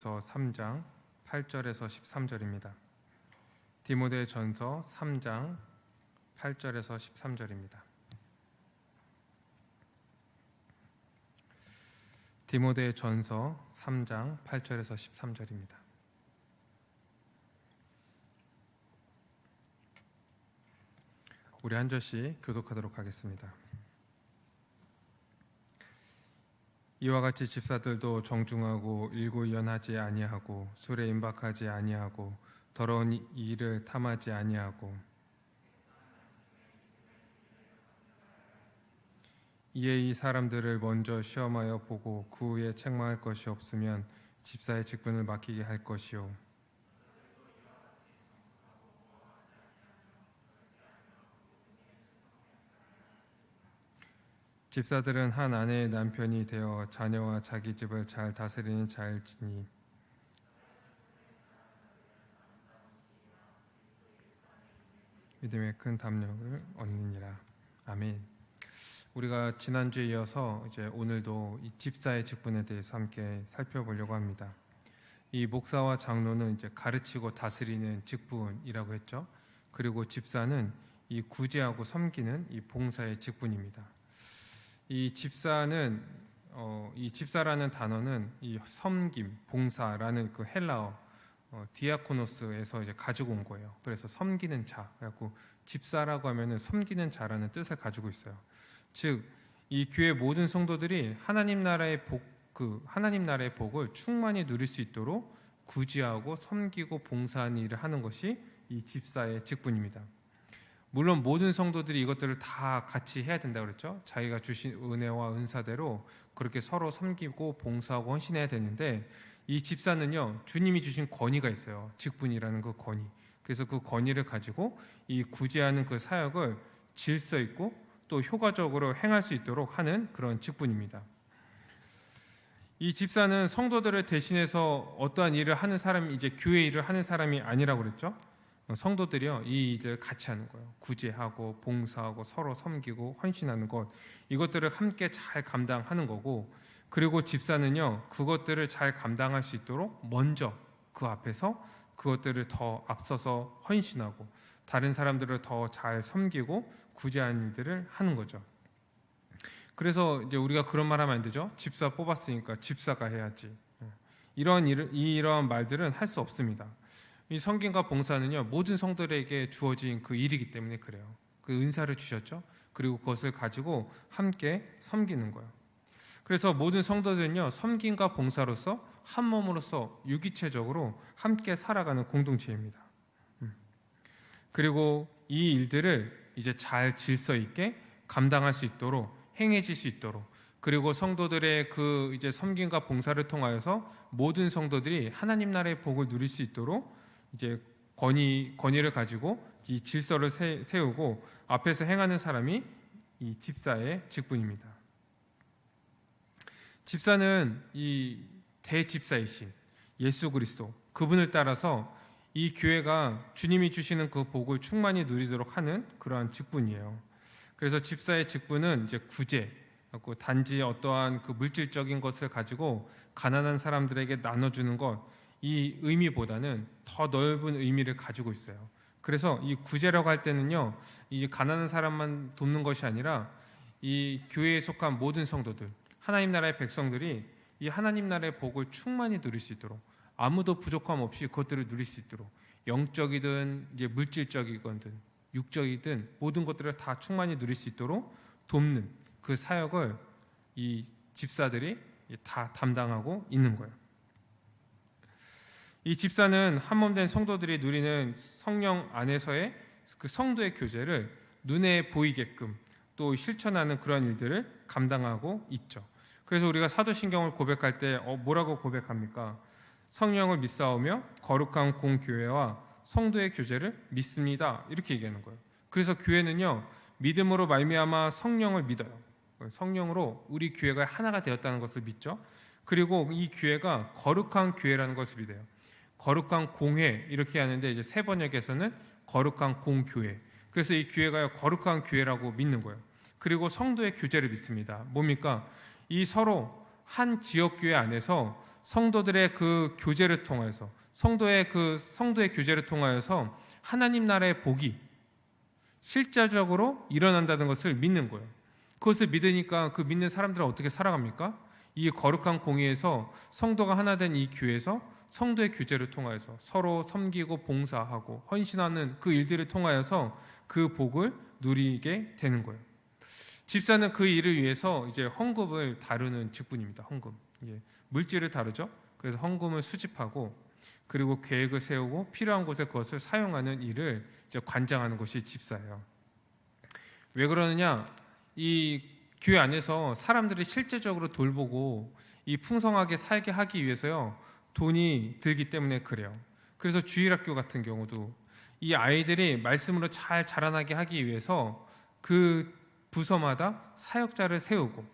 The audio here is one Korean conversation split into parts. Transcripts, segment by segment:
3장 8절에서 13절입니다. 디모데전서 3장 8절에서 13절입니다. 디모데전서 3장 8절에서 13절입니다. 우리 한 절씩 교독하도록 하겠습니다. 이와 같이 집사들도 정중하고 일구연하지 아니하고 술에 임박하지 아니하고 더러운 일을 탐하지 아니하고 이에 이 사람들을 먼저 시험하여 보고 그 후에 책망할 것이 없으면 집사의 직분을 맡기게 할 것이요 집사들은 한 아내의 남편이 되어 자녀와 자기 집을 잘 다스리는 자일지니 믿음의 큰 담력을 얻느니라. 아멘. 우리가 지난주에 이어서 이제 오늘도 이 집사의 직분에 대해서 함께 살펴보려고 합니다. 이 목사와 장로는 이제 가르치고 다스리는 직분이라고 했죠. 그리고 집사는 이 구제하고 섬기는 이 봉사의 직분입니다. 이 집사는 이 집사라는 단어는 이 섬김, 봉사라는 그 헬라어 디아코노스에서 이제 가지고 온 거예요. 그래서 섬기는 자, 그래갖고 집사라고 하면은 섬기는 자라는 뜻을 가지고 있어요. 즉, 이 교회 모든 성도들이 하나님 나라의 복을 충만히 누릴 수 있도록 구제하고 섬기고 봉사하는 일을 하는 것이 이 집사의 직분입니다. 물론 모든 성도들이 이것들을 다 같이 해야 된다고 그랬죠. 자기가 주신 은혜와 은사대로 그렇게 서로 섬기고 봉사하고 헌신해야 되는데 이 집사는요, 주님이 주신 권위가 있어요. 직분이라는 그 권위. 그래서 그 권위를 가지고 이 구제하는 그 사역을 질서 있고 또 효과적으로 행할 수 있도록 하는 그런 직분입니다. 이 집사는 성도들을 대신해서 어떠한 일을 하는 사람이 이제 교회 일을 하는 사람이 아니라고 그랬죠. 성도들이요, 이 일을 같이 하는 거예요. 구제하고 봉사하고 서로 섬기고 헌신하는 것, 이것들을 함께 잘 감당하는 거고, 그리고 집사는요, 그것들을 잘 감당할 수 있도록 먼저 그 앞에서 그것들을 더 앞서서 헌신하고 다른 사람들을 더 잘 섬기고 구제하는 일들을 하는 거죠. 그래서 이제 우리가 그런 말 하면 안 되죠. 집사 뽑았으니까 집사가 해야지. 이런 말들은 할 수 없습니다. 이 섬김과 봉사는요, 모든 성도들에게 주어진 그 일이기 때문에 그래요. 그 은사를 주셨죠. 그리고 그것을 가지고 함께 섬기는 거예요. 그래서 모든 성도들은요, 섬김과 봉사로서 한 몸으로서 유기체적으로 함께 살아가는 공동체입니다. 그리고 이 일들을 이제 잘 질서 있게 감당할 수 있도록 행해질 수 있도록, 그리고 성도들의 그 이제 섬김과 봉사를 통하여서 모든 성도들이 하나님 나라의 복을 누릴 수 있도록 이제 권위를 가지고 이 질서를 세우고 앞에서 행하는 사람이 이 집사의 직분입니다. 집사는 이 대집사이신 예수 그리스도, 그분을 따라서 이 교회가 주님이 주시는 그 복을 충만히 누리도록 하는 그러한 직분이에요. 그래서 집사의 직분은 이제 구제, 단지 어떠한 그 물질적인 것을 가지고 가난한 사람들에게 나눠주는 것, 이 의미보다는 더 넓은 의미를 가지고 있어요. 그래서 이 구제라고 할 때는요, 이 가난한 사람만 돕는 것이 아니라 이 교회에 속한 모든 성도들, 하나님 나라의 백성들이 이 하나님 나라의 복을 충만히 누릴 수 있도록, 아무도 부족함 없이 그것들을 누릴 수 있도록, 영적이든 이제 물질적이든 육적이든 모든 것들을 다 충만히 누릴 수 있도록 돕는 그 사역을 이 집사들이 다 담당하고 있는 거예요. 이 집사는 한몸된 성도들이 누리는 성령 안에서의 그 성도의 교제를 눈에 보이게끔 또 실천하는 그런 일들을 감당하고 있죠. 그래서 우리가 사도신경을 고백할 때 뭐라고 고백합니까? 성령을 믿사오며 거룩한 공교회와 성도의 교제를 믿습니다. 이렇게 얘기하는 거예요. 그래서 교회는요, 믿음으로 말미암아 성령을 믿어요. 성령으로 우리 교회가 하나가 되었다는 것을 믿죠. 그리고 이 교회가 거룩한 교회라는 것을 믿어요. 거룩한 공회 이렇게 하는데 이제 새 번역에서는 거룩한 공교회. 그래서 이 교회가 거룩한 교회라고 믿는 거예요. 그리고 성도의 교제를 믿습니다. 뭡니까? 이 서로 한 지역교회 안에서 성도들의 그 교제를 통하여서 성도의 교제를 통하여서 하나님 나라의 복이 실제적으로 일어난다는 것을 믿는 거예요. 그것을 믿으니까 그 믿는 사람들은 어떻게 살아갑니까? 이 거룩한 공의에서 성도가 하나 된 이 교회에서 성도의 교제를 통하여서 서로 섬기고 봉사하고 헌신하는 그 일들을 통하여서 그 복을 누리게 되는 거예요. 집사는 그 일을 위해서 이제 헌금을 다루는 직분입니다. 헌금. 물질을 다루죠. 그래서 헌금을 수집하고 그리고 계획을 세우고 필요한 곳에 그것을 사용하는 일을 이제 관장하는 것이 집사예요. 왜 그러느냐? 이 교회 안에서 사람들이 실제적으로 돌보고 이 풍성하게 살게 하기 위해서요, 돈이 들기 때문에 그래요. 그래서 주일학교 같은 경우도 이 아이들이 말씀으로 잘 자라나게 하기 위해서 그 부서마다 사역자를 세우고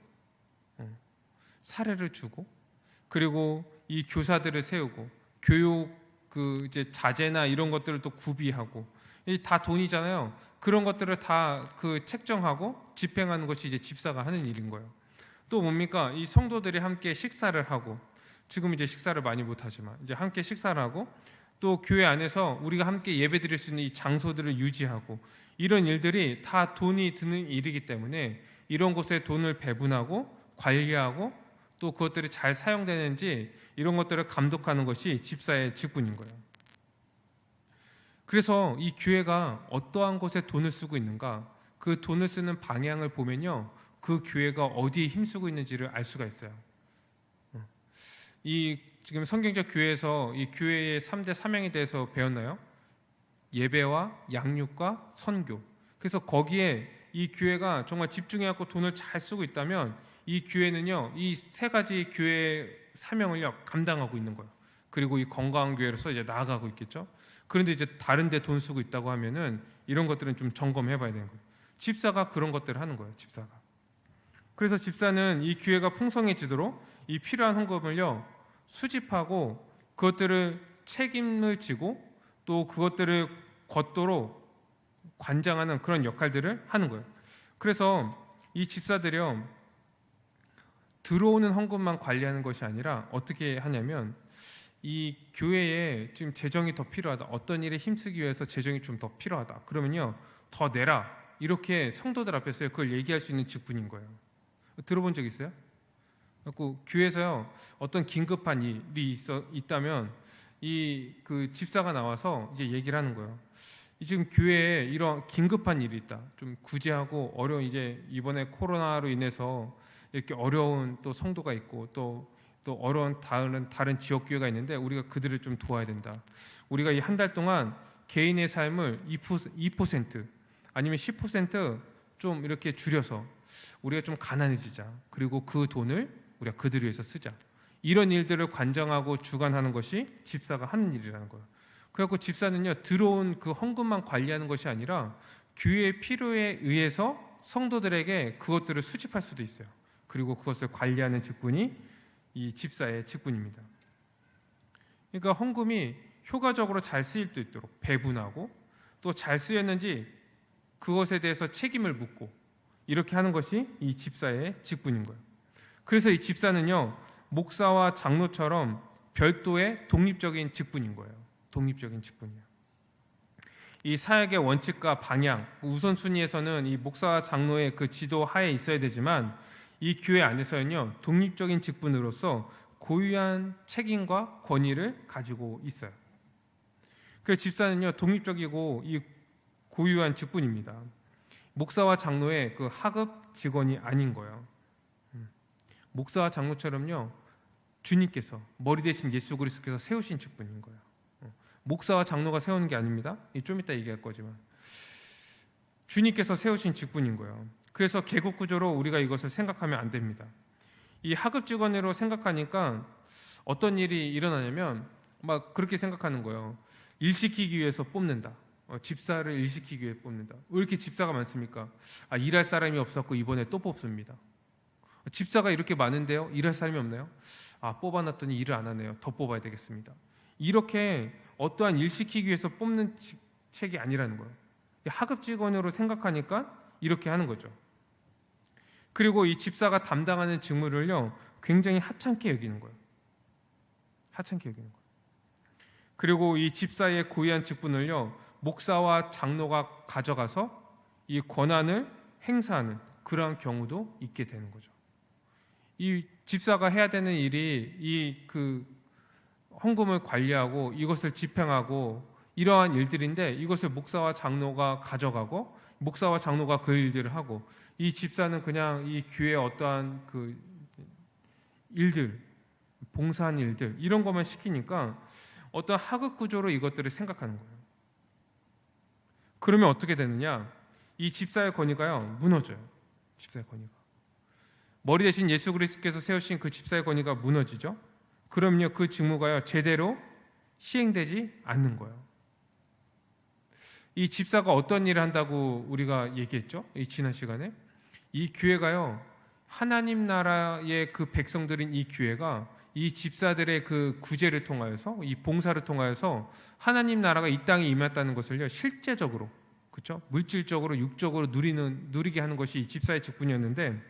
사례를 주고 그리고 이 교사들을 세우고 교육 이제 자재나 이런 것들을 또 구비하고 이 다 돈이잖아요. 그런 것들을 다 책정하고 집행하는 것이 이제 집사가 하는 일인 거예요. 또 뭡니까? 이 성도들이 함께 식사를 하고 지금 이제 식사를 많이 못 하지만 이제 함께 식사를 하고 또 교회 안에서 우리가 함께 예배드릴 수 있는 이 장소들을 유지하고 이런 일들이 다 돈이 드는 일이기 때문에 이런 곳에 돈을 배분하고 관리하고 또 그것들이 잘 사용되는지 이런 것들을 감독하는 것이 집사의 직분인 거예요. 그래서 이 교회가 어떠한 곳에 돈을 쓰고 있는가, 그 돈을 쓰는 방향을 보면요, 그 교회가 어디에 힘쓰고 있는지를 알 수가 있어요. 이 지금 성경적 교회에서 이 교회의 3대 사명에 대해서 배웠나요? 예배와 양육과 선교. 그래서 거기에 이 교회가 정말 집중해갖고 돈을 잘 쓰고 있다면 이 교회는요, 이 세 가지 교회의 사명을요 감당하고 있는 거예요. 그리고 이 건강한 교회로서 이제 나아가고 있겠죠. 그런데 이제 다른 데 돈 쓰고 있다고 하면은 이런 것들은 좀 점검해 봐야 되는 거예요. 집사가 그런 것들을 하는 거예요. 집사가. 그래서 집사는 이 교회가 풍성해지도록 이 필요한 헌금을요 수집하고 그것들을 책임을 지고 또 그것들을 걷도록 관장하는 그런 역할들을 하는 거예요. 그래서 이 집사들이요 들어오는 헌금만 관리하는 것이 아니라 어떻게 하냐면 이 교회에 지금 재정이 더 필요하다, 어떤 일에 힘쓰기 위해서 재정이 좀 더 필요하다 그러면요 더 내라, 이렇게 성도들 앞에서 그걸 얘기할 수 있는 직분인 거예요. 들어본 적 있어요? 그래서 교회에서요 어떤 긴급한 일이 있다면 이 집사가 나와서 이제 얘기를 하는 거예요. 지금 교회에 이런 긴급한 일이 있다, 좀 구제하고 어려운, 이제 이번에 코로나로 인해서 이렇게 어려운 또 성도가 있고 또 어려운 다른 지역 교회가 있는데 우리가 그들을 좀 도와야 된다. 우리가 이 한 달 동안 개인의 삶을 2% 아니면 10% 이렇게 줄여서 우리가 좀 가난해지자. 그리고 그 돈을 우리가 그들을 위해서 쓰자. 이런 일들을 관장하고 주관하는 것이 집사가 하는 일이라는 거예요. 그래서 집사는요 들어온 그 헌금만 관리하는 것이 아니라 교회의 필요에 의해서 성도들에게 그것들을 수집할 수도 있어요. 그리고 그것을 관리하는 직분이 이 집사의 직분입니다. 그러니까 헌금이 효과적으로 잘 쓰일 수 있도록 배분하고 또 잘 쓰였는지 그것에 대해서 책임을 묻고 이렇게 하는 것이 이 집사의 직분인 거예요. 그래서 이 집사는요 목사와 장로처럼 별도의 독립적인 직분인 거예요. 독립적인 직분이에요. 이 사역의 원칙과 방향, 우선순위에서는 이 목사와 장로의 그 지도 하에 있어야 되지만 이 교회 안에서는요 독립적인 직분으로서 고유한 책임과 권위를 가지고 있어요. 그 집사는요 독립적이고 이 고유한 직분입니다. 목사와 장로의 그 하급 직원이 아닌 거예요. 목사와 장로처럼요 주님께서 머리 대신 예수 그리스도께서 세우신 직분인 거예요. 목사와 장로가 세우는 게 아닙니다. 좀 이따 얘기할 거지만 주님께서 세우신 직분인 거예요. 그래서 계급 구조로 우리가 이것을 생각하면 안 됩니다. 이 하급 직원으로 생각하니까 어떤 일이 일어나냐면 막 그렇게 생각하는 거예요. 일시키기 위해서 뽑는다. 집사를 일시키기 위해 뽑는다. 왜 이렇게 집사가 많습니까? 일할 사람이 없었고 이번에 또 뽑습니다. 집사가 이렇게 많은데요, 일할 사람이 없나요? 뽑아놨더니 일을 안 하네요. 더 뽑아야 되겠습니다. 이렇게 어떠한 일시키기 위해서 뽑는 책이 아니라는 거예요. 하급 직원으로 생각하니까 이렇게 하는 거죠. 그리고 이 집사가 담당하는 직무를요 굉장히 하찮게 여기는 거예요. 하찮게 여기는 거예요. 그리고 이 집사의 고유한 직분을요, 목사와 장로가 가져가서 이 권한을 행사하는 그러한 경우도 있게 되는 거죠. 이 집사가 해야 되는 일이 이 헌금을 관리하고 이것을 집행하고 이러한 일들인데, 이것을 목사와 장로가 가져가고 목사와 장로가 그 일들을 하고, 이 집사는 그냥 이 교회의 어떠한 일들, 봉사한 일들 이런 것만 시키니까 어떤 하급 구조로 이것들을 생각하는 거예요. 그러면 어떻게 되느냐? 이 집사의 권위가요, 무너져요. 집사의 권위가, 머리 대신 예수 그리스도께서 세우신 그 집사의 권위가 무너지죠. 그럼요, 그 직무가요 제대로 시행되지 않는 거예요. 이 집사가 어떤 일을 한다고 우리가 얘기했죠? 이 지난 시간에 이 교회가요, 하나님 나라의 그 백성들인 이 교회가 이 집사들의 그 구제를 통하여서, 이 봉사를 통하여서 하나님 나라가 이 땅에 임했다는 것을요 실제적으로, 그렇죠? 물질적으로 육적으로 누리게 하는 것이 이 집사의 직분이었는데,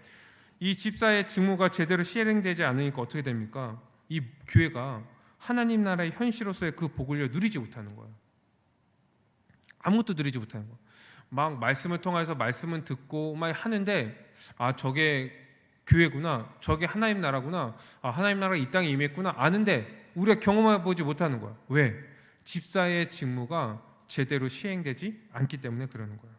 이 집사의 직무가 제대로 시행되지 않으니까 어떻게 됩니까? 이 교회가 하나님 나라의 현실로서의 그 복을 누리지 못하는 거예요. 아무것도 누리지 못하는 거예요. 막 말씀을 통해서 말씀은 듣고 막 하는데, 저게 교회구나, 저게 하나님 나라구나, 하나님 나라가 이 땅에 임했구나 아는데 우리가 경험해 보지 못하는 거야. 왜? 집사의 직무가 제대로 시행되지 않기 때문에 그러는 거예요.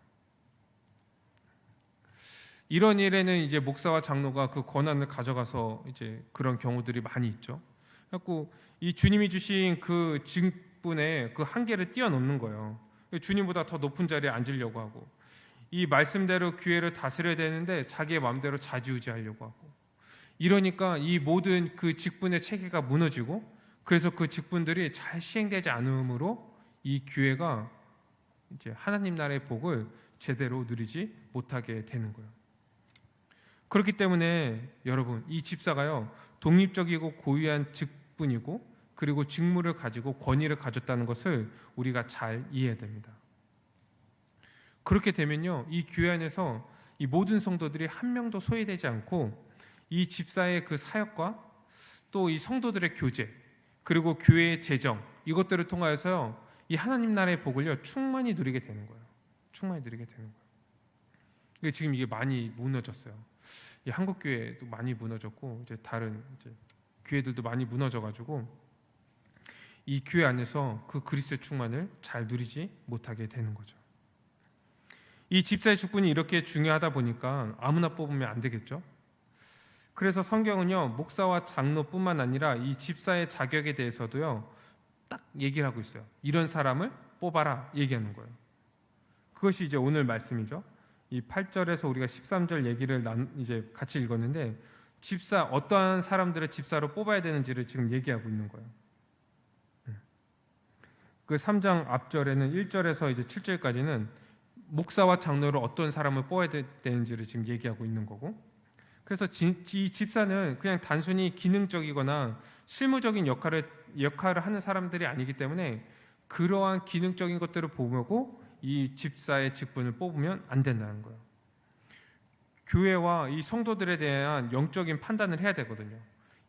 이런 일에는 이제 목사와 장로가 그 권한을 가져가서 이제 그런 경우들이 많이 있죠. 그래서 이 주님이 주신 그 직분의 그 한계를 뛰어넘는 거예요. 주님보다 더 높은 자리에 앉으려고 하고, 이 말씀대로 교회를 다스려야 되는데 자기의 마음대로 좌지우지하려고 하고, 이러니까 이 모든 그 직분의 체계가 무너지고, 그래서 그 직분들이 잘 시행되지 않으므로 이 교회가 이제 하나님 나라의 복을 제대로 누리지 못하게 되는 거예요. 그렇기 때문에 여러분, 이 집사가요 독립적이고 고유한 직분이고, 그리고 직무를 가지고 권위를 가졌다는 것을 우리가 잘 이해해야 됩니다. 그렇게 되면요, 이 교회 안에서 이 모든 성도들이 한 명도 소외되지 않고, 이 집사의 그 사역과 또 이 성도들의 교제, 그리고 교회의 재정, 이것들을 통하여서요 이 하나님 나라의 복을요 충만히 누리게 되는 거예요. 충만히 누리게 되는 거예요. 지금 이게 많이 무너졌어요. 이 한국 교회도 많이 무너졌고, 이제 다른 이제 교회들도 많이 무너져가지고 이 교회 안에서 그 그리스도의 충만을 잘 누리지 못하게 되는 거죠. 이 집사의 직분이 이렇게 중요하다 보니까 아무나 뽑으면 안 되겠죠. 그래서 성경은요 목사와 장로뿐만 아니라 이 집사의 자격에 대해서도요 딱 얘기를 하고 있어요. 이런 사람을 뽑아라 얘기하는 거예요. 그것이 이제 오늘 말씀이죠. 이 8절에서 우리가 13절 얘기를 이제 같이 읽었는데, 집사, 어떠한 사람들을 집사로 뽑아야 되는지를 지금 얘기하고 있는 거예요. 그 3장 앞절에는 1절에서 이제 7절까지는 목사와 장로를 어떤 사람을 뽑아야 되는지를 지금 얘기하고 있는 거고, 그래서 이 집사는 그냥 단순히 기능적이거나 실무적인 역할을 하는 사람들이 아니기 때문에 그러한 기능적인 것들을 보고 이 집사의 직분을 뽑으면 안 된다는 거예요. 교회와 이 성도들에 대한 영적인 판단을 해야 되거든요.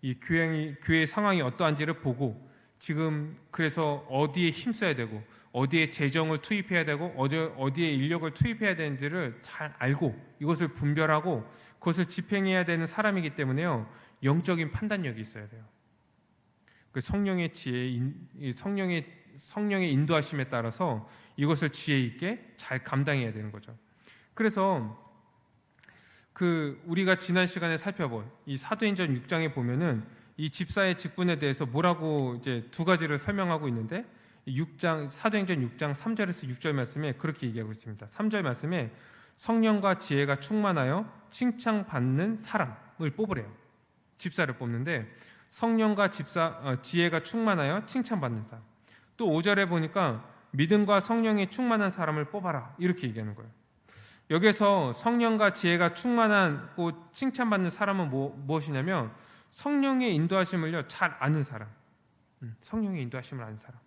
이 교회의 상황이 어떠한지를 보고, 지금 그래서 어디에 힘써야 되고 어디에 재정을 투입해야 되고 어디에 인력을 투입해야 되는지를 잘 알고 이것을 분별하고 그것을 집행해야 되는 사람이기 때문에요 영적인 판단력이 있어야 돼요. 그 성령의 지혜, 성령의 인도하심에 따라서 이것을 지혜 있게 잘 감당해야 되는 거죠. 그래서 우리가 지난 시간에 살펴본 이 사도행전 6장에 보면은 이 집사의 직분에 대해서 뭐라고 이제 두 가지를 설명하고 있는데, 사도행전 6장 3절에서 6절 말씀에 그렇게 얘기하고 있습니다. 3절 말씀에 성령과 지혜가 충만하여 칭찬받는 사람을 뽑으래요. 집사를 뽑는데 성령과 지혜가 충만하여 칭찬받는 사람. 또 5절에 보니까 믿음과 성령이 충만한 사람을 뽑아라 이렇게 얘기하는 거예요. 여기서 성령과 지혜가 충만하고 칭찬받는 사람은 무엇이냐면 성령의 인도하심을요 잘 아는 사람, 성령의 인도하심을 아는 사람.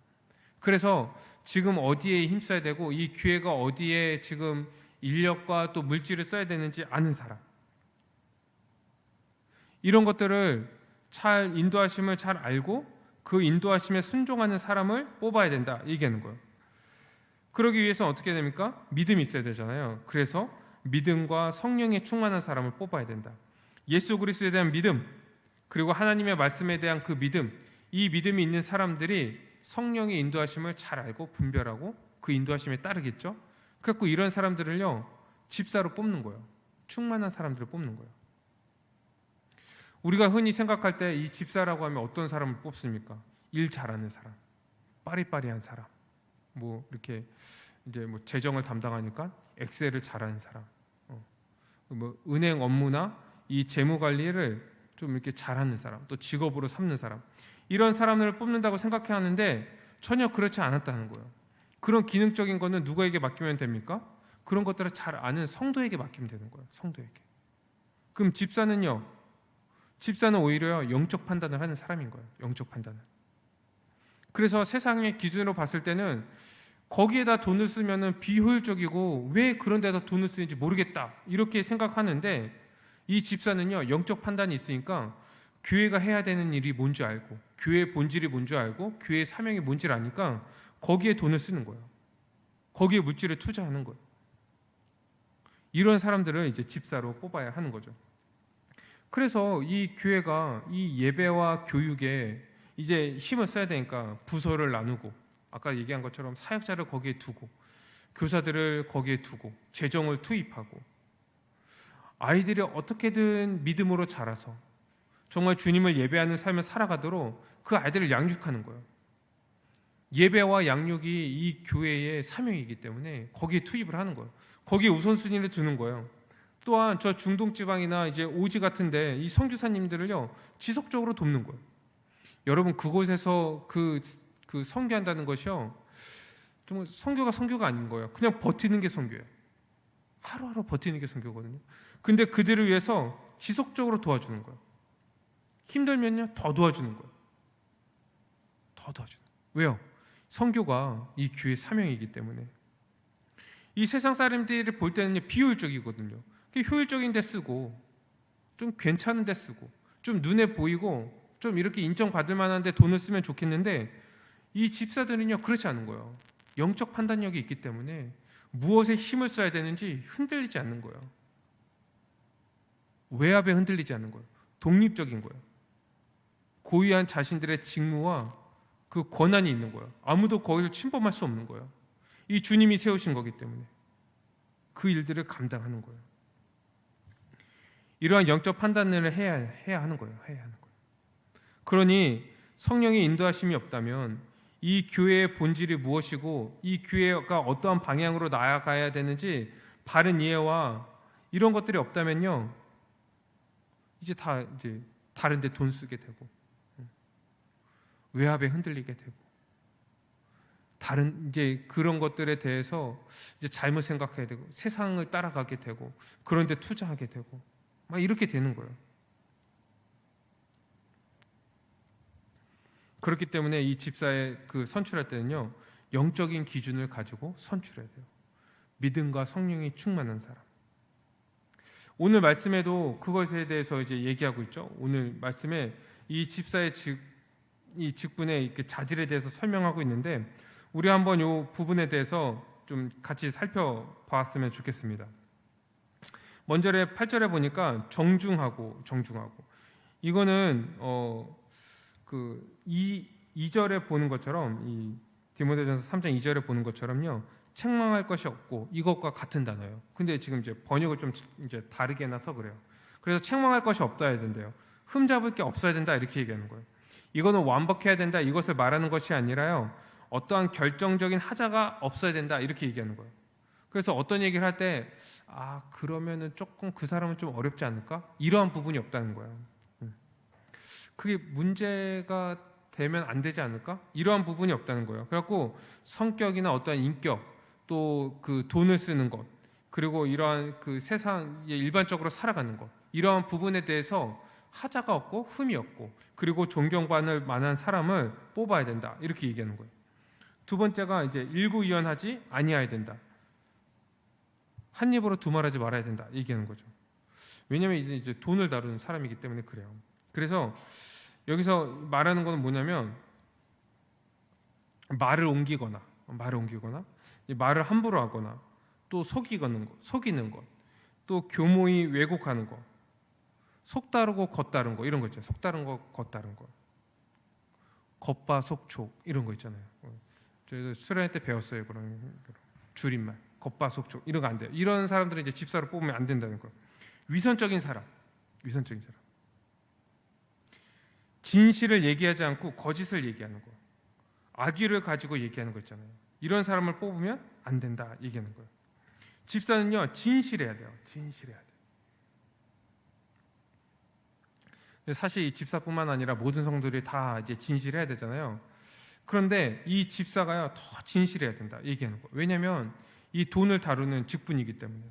그래서 지금 어디에 힘써야 되고 이 교회가 어디에 지금 인력과 또 물질을 써야 되는지 아는 사람, 이런 것들을 잘 인도하심을 잘 알고 그 인도하심에 순종하는 사람을 뽑아야 된다 얘기하는 거예요. 그러기 위해서는 어떻게 됩니까? 믿음이 있어야 되잖아요. 그래서 믿음과 성령에 충만한 사람을 뽑아야 된다. 예수 그리스도에 대한 믿음, 그리고 하나님의 말씀에 대한 그 믿음, 이 믿음이 있는 사람들이 성령의 인도하심을 잘 알고 분별하고 그 인도하심에 따르겠죠. 그래서 이런 사람들을요 집사로 뽑는 거예요. 충만한 사람들을 뽑는 거예요. 우리가 흔히 생각할 때 이 집사라고 하면 어떤 사람을 뽑습니까? 일 잘하는 사람, 빠리빠리한 사람, 뭐 이렇게 이제 뭐 재정을 담당하니까 엑셀을 잘하는 사람, 뭐 은행 업무나 이 재무 관리를 좀 이렇게 잘하는 사람, 또 직업으로 삼는 사람, 이런 사람들을 뽑는다고 생각해 하는데 전혀 그렇지 않았다는 거예요. 그런 기능적인 거는 누구에게 맡기면 됩니까? 그런 것들을 잘 아는 성도에게 맡기면 되는 거예요. 성도에게. 그럼 집사는 오히려 영적 판단을 하는 사람인 거예요. 영적 판단을. 그래서 세상의 기준으로 봤을 때는 거기에다 돈을 쓰면 비효율적이고 왜 그런 데다 돈을 쓰는지 모르겠다 이렇게 생각하는데, 이 집사는요 영적 판단이 있으니까 교회가 해야 되는 일이 뭔지 알고 교회의 본질이 뭔지 알고 교회의 사명이 뭔지를 아니까 거기에 돈을 쓰는 거예요. 거기에 물질을 투자하는 거예요. 이런 사람들을 이제 집사로 뽑아야 하는 거죠. 그래서 이 교회가 이 예배와 교육에 이제 힘을 써야 되니까 부서를 나누고, 아까 얘기한 것처럼 사역자를 거기에 두고 교사들을 거기에 두고 재정을 투입하고, 아이들이 어떻게든 믿음으로 자라서 정말 주님을 예배하는 삶을 살아가도록 그 아이들을 양육하는 거예요. 예배와 양육이 이 교회의 사명이기 때문에 거기에 투입을 하는 거예요. 거기에 우선순위를 두는 거예요. 또한 저 중동지방이나 이제 오지 같은데 이 선교사님들을요 지속적으로 돕는 거예요. 여러분, 그곳에서 그 선교한다는 것이요 정말 선교가 아닌 거예요. 그냥 버티는 게 선교예요. 하루하루 버티는 게 선교거든요. 근데 그들을 위해서 지속적으로 도와주는 거예요. 힘들면요 더 도와주는 거예요. 더 도와주는 거예요. 왜요? 선교가 이 교회 사명이기 때문에. 이 세상 사람들이 볼 때는 비효율적이거든요. 효율적인 데 쓰고 좀 괜찮은 데 쓰고 좀 눈에 보이고 좀 이렇게 인정받을 만한 데 돈을 쓰면 좋겠는데, 이 집사들은요 그렇지 않은 거예요. 영적 판단력이 있기 때문에 무엇에 힘을 써야 되는지 흔들리지 않는 거예요. 외압에 흔들리지 않는 거예요. 독립적인 거예요. 고유한 자신들의 직무와 그 권한이 있는 거예요. 아무도 거기서 침범할 수 없는 거예요. 이 주님이 세우신 거기 때문에 그 일들을 감당하는 거예요. 이러한 영적 판단을 해야 하는 거예요. 해야 하는 거예요. 그러니 성령의 인도하심이 없다면 이 교회의 본질이 무엇이고 이 교회가 어떠한 방향으로 나아가야 되는지 바른 이해와 이런 것들이 없다면요, 이제 다른 데 돈 쓰게 되고 외압에 흔들리게 되고 다른 이제 그런 것들에 대해서 이제 잘못 생각해야 되고 세상을 따라가게 되고 그런 데 투자하게 되고 막 이렇게 되는 거예요. 그렇기 때문에 이 집사의 선출할 때는요 영적인 기준을 가지고 선출해야 돼요. 믿음과 성령이 충만한 사람. 오늘 말씀에도 그것에 대해서 이제 얘기하고 있죠. 오늘 말씀에 이 집사의 이 직분의 이렇게 자질에 대해서 설명하고 있는데, 우리 한번 이 부분에 대해서 좀 같이 살펴봤으면 좋겠습니다. 먼저 8절에 보니까 정중하고 이거는 2절에 보는 것처럼, 이 디모데전서 3장 2절에 보는 것처럼요 책망할 것이 없고 이것과 같은 단어예요. 근데 지금 이제 번역을 좀 이제 다르게 해놔서 그래요. 그래서 책망할 것이 없다 해야 된대요. 흠잡을 게 없어야 된다 이렇게 얘기하는 거예요. 이거는 완벽해야 된다 이것을 말하는 것이 아니라요 어떠한 결정적인 하자가 없어야 된다 이렇게 얘기하는 거예요. 그래서 어떤 얘기를 할 때 그러면은 조금 그 사람은 좀 어렵지 않을까? 이러한 부분이 없다는 거예요. 그게 문제가 되면 안 되지 않을까? 이러한 부분이 없다는 거예요. 그래갖고 성격이나 어떠한 인격, 또 그 돈을 쓰는 것, 그리고 이러한 그 세상에 일반적으로 살아가는 것, 이러한 부분에 대해서 하자가 없고 흠이 없고 그리고 존경받을 만한 사람을 뽑아야 된다 이렇게 얘기하는 거예요. 두 번째가 이제 일구이연하지 아니해야 된다. 한 입으로 두말하지 말아야 된다 얘기하는 거죠. 왜냐하면 이제 돈을 다루는 사람이기 때문에 그래요. 그래서 여기서 말하는 건 뭐냐면 말을 옮기거나 이 말을 함부로 하거나 또 속이는 것, 또 교모히 왜곡하는 것, 속다르고 겉다른 거 이런 거 있잖아요. 속다른 거, 겉다른 거, 겉바속촉 이런 거 있잖아요. 저희도 수련회 때 배웠어요. 그런 줄임말, 겉바속촉 이런 거 안 돼요. 이런 사람들은 이제 집사로 뽑으면 안 된다는 거예요. 위선적인 사람. 진실을 얘기하지 않고 거짓을 얘기하는 거, 악의를 가지고 얘기하는 거 있잖아요. 이런 사람을 뽑으면 안 된다 얘기하는 거예요. 집사는요, 진실해야 돼요. 사실 이 집사뿐만 아니라 모든 성도들이 다 이제 진실해야 되잖아요. 그런데 이 집사가요, 더 진실해야 된다 얘기하는 거예요. 왜냐하면 이 돈을 다루는 직분이기 때문에.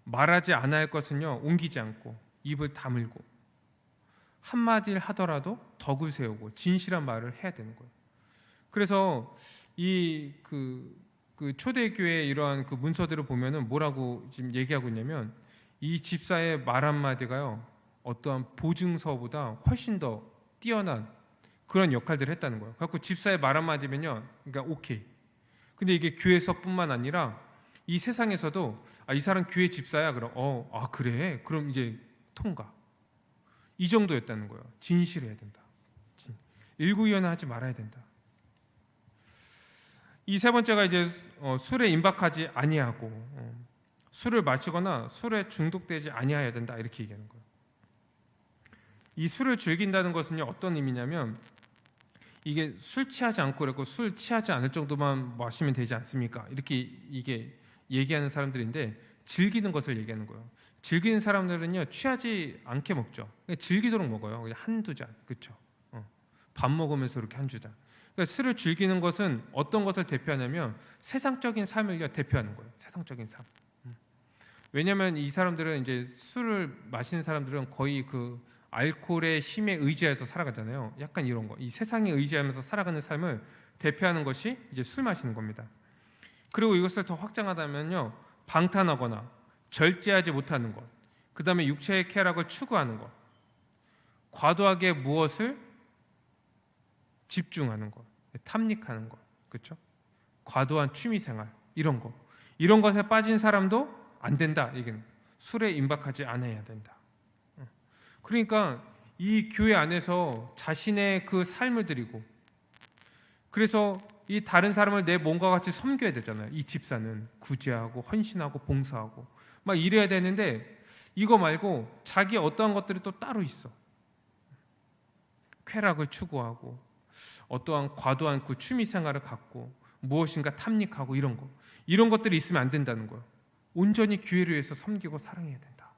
말하지 않아야 할 것은요, 옮기지 않고 입을 다물고 한마디를 하더라도 덕을 세우고 진실한 말을 해야 되는 거예요. 그래서 이 초대교회 이러한 그 문서들을 보면은 뭐라고 지금 얘기하고 있냐면, 이 집사의 말 한마디가요, 어떠한 보증서보다 훨씬 더 뛰어난 그런 역할들을 했다는 거예요. 그래서 집사의 말 한마디면요, 그러니까 오케이. 근데 이게 교회에서뿐만 아니라 이 세상에서도 이 사람 교회 집사야, 그럼 그래, 그럼 이제 통과. 이 정도였다는 거예요. 진실해야 된다. 일구이연하지 말아야 된다. 이 세 번째가 이제 술에 임박하지 아니하고 술을 마시거나 술에 중독되지 아니해야 된다 이렇게 얘기하는 거예요. 이 술을 즐긴다는 것은요, 어떤 의미냐면, 이게 술 취하지 않고 그랬고 술 취하지 않을 정도만 마시면 되지 않습니까? 이렇게 이게 얘기하는 사람들인데, 즐기는 것을 얘기하는 거예요. 즐기는 사람들은요, 취하지 않게 먹죠. 즐기도록 먹어요. 그냥 한두 잔, 그렇죠? 밥 먹으면서 이렇게 한두 잔. 그러니까 술을 즐기는 것은 어떤 것을 대표하냐면 세상적인 삶을 대표하는 거예요. 세상적인 삶. 왜냐하면 이 사람들은 이제 술을 마시는 사람들은 거의 그 알코올의 힘에 의지해서 살아가잖아요. 약간 이런 거, 이 세상에 의지하면서 살아가는 삶을 대표하는 것이 이제 술 마시는 겁니다. 그리고 이것을 더 확장하다면요, 방탕하거나 절제하지 못하는 것, 그 다음에 육체의 쾌락을 추구하는 것, 과도하게 무엇을 집중하는 것, 탐닉하는 것, 그렇죠? 과도한 취미생활 이런 것에 빠진 사람도 안 된다. 이게 술에 임박하지 않아야 된다. 그러니까 이 교회 안에서 자신의 그 삶을 드리고, 그래서 이 다른 사람을 내 몸과 같이 섬겨야 되잖아요. 이 집사는 구제하고 헌신하고 봉사하고 막 이래야 되는데, 이거 말고 자기 어떠한 것들이 또 따로 있어. 쾌락을 추구하고 어떠한 과도한 그 취미 생활을 갖고 무엇인가 탐닉하고 이런 것들이 있으면 안 된다는 거예요. 온전히 교회를 위해서 섬기고 사랑해야 된다.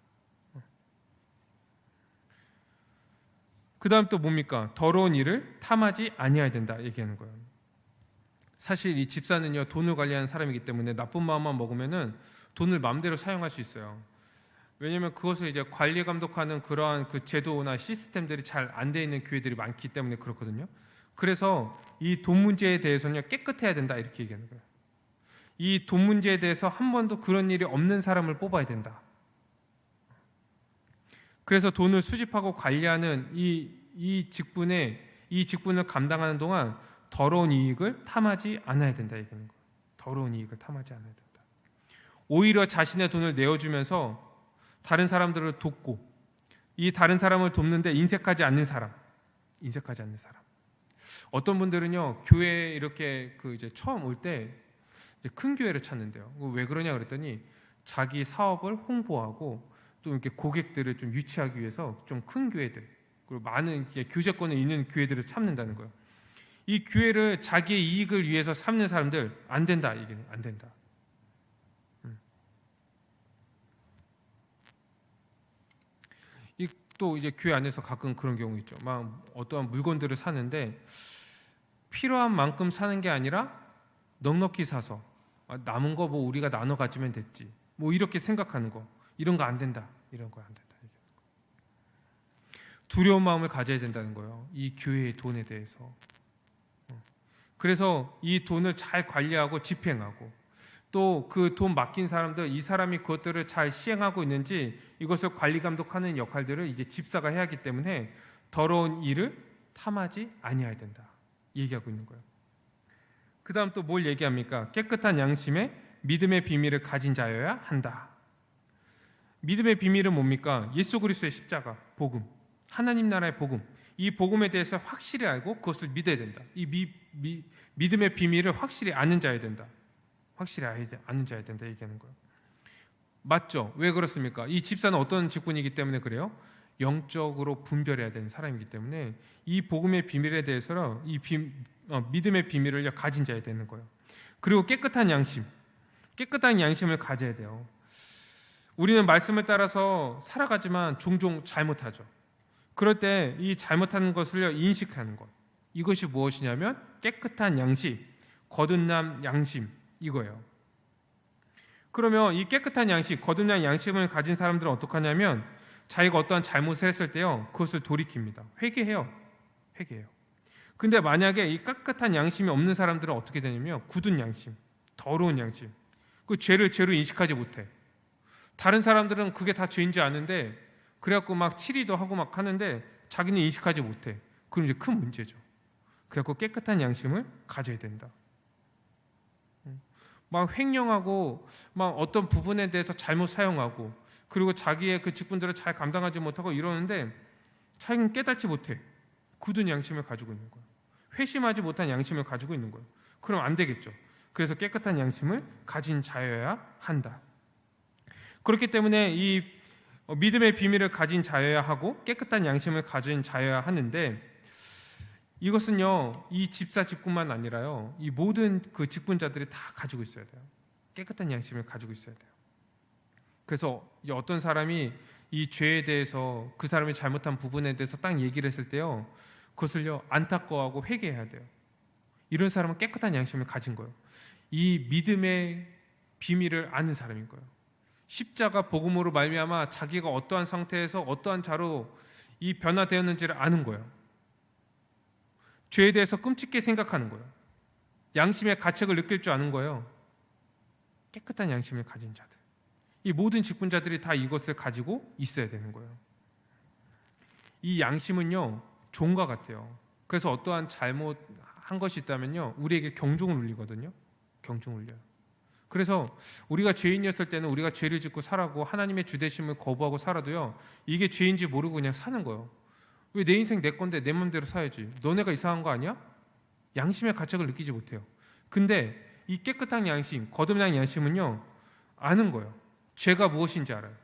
그 다음 또 뭡니까? 더러운 일을 탐하지 아니해야 된다 얘기하는 거예요. 사실 이 집사는요, 돈을 관리하는 사람이기 때문에 나쁜 마음만 먹으면은 돈을 마음대로 사용할 수 있어요. 왜냐하면 그것을 이제 관리 감독하는 그러한 그 제도나 시스템들이 잘 안 돼 있는 교회들이 많기 때문에 그렇거든요. 그래서 이 돈 문제에 대해서는 깨끗해야 된다 이렇게 얘기하는 거예요. 이 돈 문제에 대해서 한 번도 그런 일이 없는 사람을 뽑아야 된다. 그래서 돈을 수집하고 관리하는 이 직분을 감당하는 동안 더러운 이익을 탐하지 않아야 된다 얘기하는 거예요. 더러운 이익을 탐하지 않아야 된다. 오히려 자신의 돈을 내어주면서 다른 사람들을 돕고, 이 다른 사람을 돕는데 인색하지 않는 사람. 어떤 분들은요, 교회에 이렇게 이제 처음 올 때 큰 교회를 찾는데요. 왜 그러냐 그랬더니 자기 사업을 홍보하고 또 이렇게 고객들을 좀 유치하기 위해서 좀 큰 교회들, 그리고 많은 교제권에 있는 교회들을 찾는다는 거예요. 이 교회를 자기의 이익을 위해서 삼는 사람들 안 된다. 이게 안 된다. 또 이제 교회 안에서 가끔 그런 경우 있죠. 막 어떠한 물건들을 사는데 필요한 만큼 사는 게 아니라 넉넉히 사서 남은 거 뭐 우리가 나눠 가지면 됐지, 뭐 이렇게 생각하는 거, 이런 거 안 된다. 이런 거 안 된다. 두려운 마음을 가져야 된다는 거예요. 이 교회의 돈에 대해서. 그래서 이 돈을 잘 관리하고 집행하고, 또 그 돈 맡긴 사람들, 이 사람이 그것들을 잘 시행하고 있는지 이것을 관리 감독하는 역할들을 이제 집사가 해야 하기 때문에 더러운 일을 탐하지 아니해야 된다. 얘기하고 있는 거예요. 그 다음 또 뭘 얘기합니까? 깨끗한 양심에 믿음의 비밀을 가진 자여야 한다. 믿음의 비밀은 뭡니까? 예수 그리스도의 십자가, 복음, 하나님 나라의 복음. 이 복음에 대해서 확실히 알고 그것을 믿어야 된다. 이 믿음의 비밀을 확실히 아는 자여야 된다. 확실히 아는 자여야 된다 얘기하는 거예요. 맞죠? 왜 그렇습니까? 이 집사는 어떤 직분이기 때문에 그래요? 영적으로 분별해야 되는 사람이기 때문에 이 복음의 비밀에 대해서는 믿음의 비밀을 가진 자여야 되는 거예요. 그리고 깨끗한 양심을 가져야 돼요. 우리는 말씀을 따라서 살아가지만 종종 잘못하죠. 그럴 때 이 잘못하는 것을 인식하는 것, 이것이 무엇이냐면 깨끗한 양심, 거듭난 양심, 이거예요. 그러면 이 깨끗한 양심, 거듭난 양심을 가진 사람들은 어떻게 하냐면 자기가 어떠한 잘못을 했을 때요, 그것을 돌이킵니다. 회개해요. 근데 만약에 이 깨끗한 양심이 없는 사람들은 어떻게 되냐면 굳은 양심, 더러운 양심, 그 죄를 죄로 인식하지 못해. 다른 사람들은 그게 다 죄인지 아는데 그래갖고 막 치리도 하고 막 하는데 자기는 인식하지 못해. 그럼 이제 큰 문제죠. 그래갖고 깨끗한 양심을 가져야 된다. 막 횡령하고 막 어떤 부분에 대해서 잘못 사용하고 그리고 자기의 그 직분들을 잘 감당하지 못하고 이러는데 자기는 깨닫지 못해. 굳은 양심을 가지고 있는 거예요. 회심하지 못한 양심을 가지고 있는 거예요. 그럼 안 되겠죠. 그래서 깨끗한 양심을 가진 자여야 한다. 그렇기 때문에 이 믿음의 비밀을 가진 자여야 하고 깨끗한 양심을 가진 자여야 하는데 이것은요, 이 집사 직분만 아니라요, 이 모든 그 직분자들이 다 가지고 있어야 돼요. 깨끗한 양심을 가지고 있어야 돼요. 그래서 어떤 사람이 이 죄에 대해서 그 사람이 잘못한 부분에 대해서 딱 얘기를 했을 때요, 그것을요 안타까워하고 회개해야 돼요. 이런 사람은 깨끗한 양심을 가진 거예요. 이 믿음의 비밀을 아는 사람인 거예요. 십자가 복음으로 말미암아 자기가 어떠한 상태에서 어떠한 자로 이 변화되었는지를 아는 거예요. 죄에 대해서 끔찍하게 생각하는 거예요. 양심의 가책을 느낄 줄 아는 거예요. 깨끗한 양심을 가진 자들, 이 모든 직분자들이 다 이것을 가지고 있어야 되는 거예요. 이 양심은요 종과 같아요. 그래서 어떠한 잘못한 것이 있다면요 우리에게 경종을 울리거든요. 경종을 울려요. 그래서 우리가 죄인이었을 때는 우리가 죄를 짓고 살아고 하나님의 주되심을 거부하고 살아도요 이게 죄인지 모르고 그냥 사는 거예요. 왜 내 인생 내 건데 내 맘대로 살아야지, 너네가 이상한 거 아니야? 양심의 가책을 느끼지 못해요. 근데 이 깨끗한 양심, 거듭난 양심은요 아는 거예요. 죄가 무엇인지 알아요.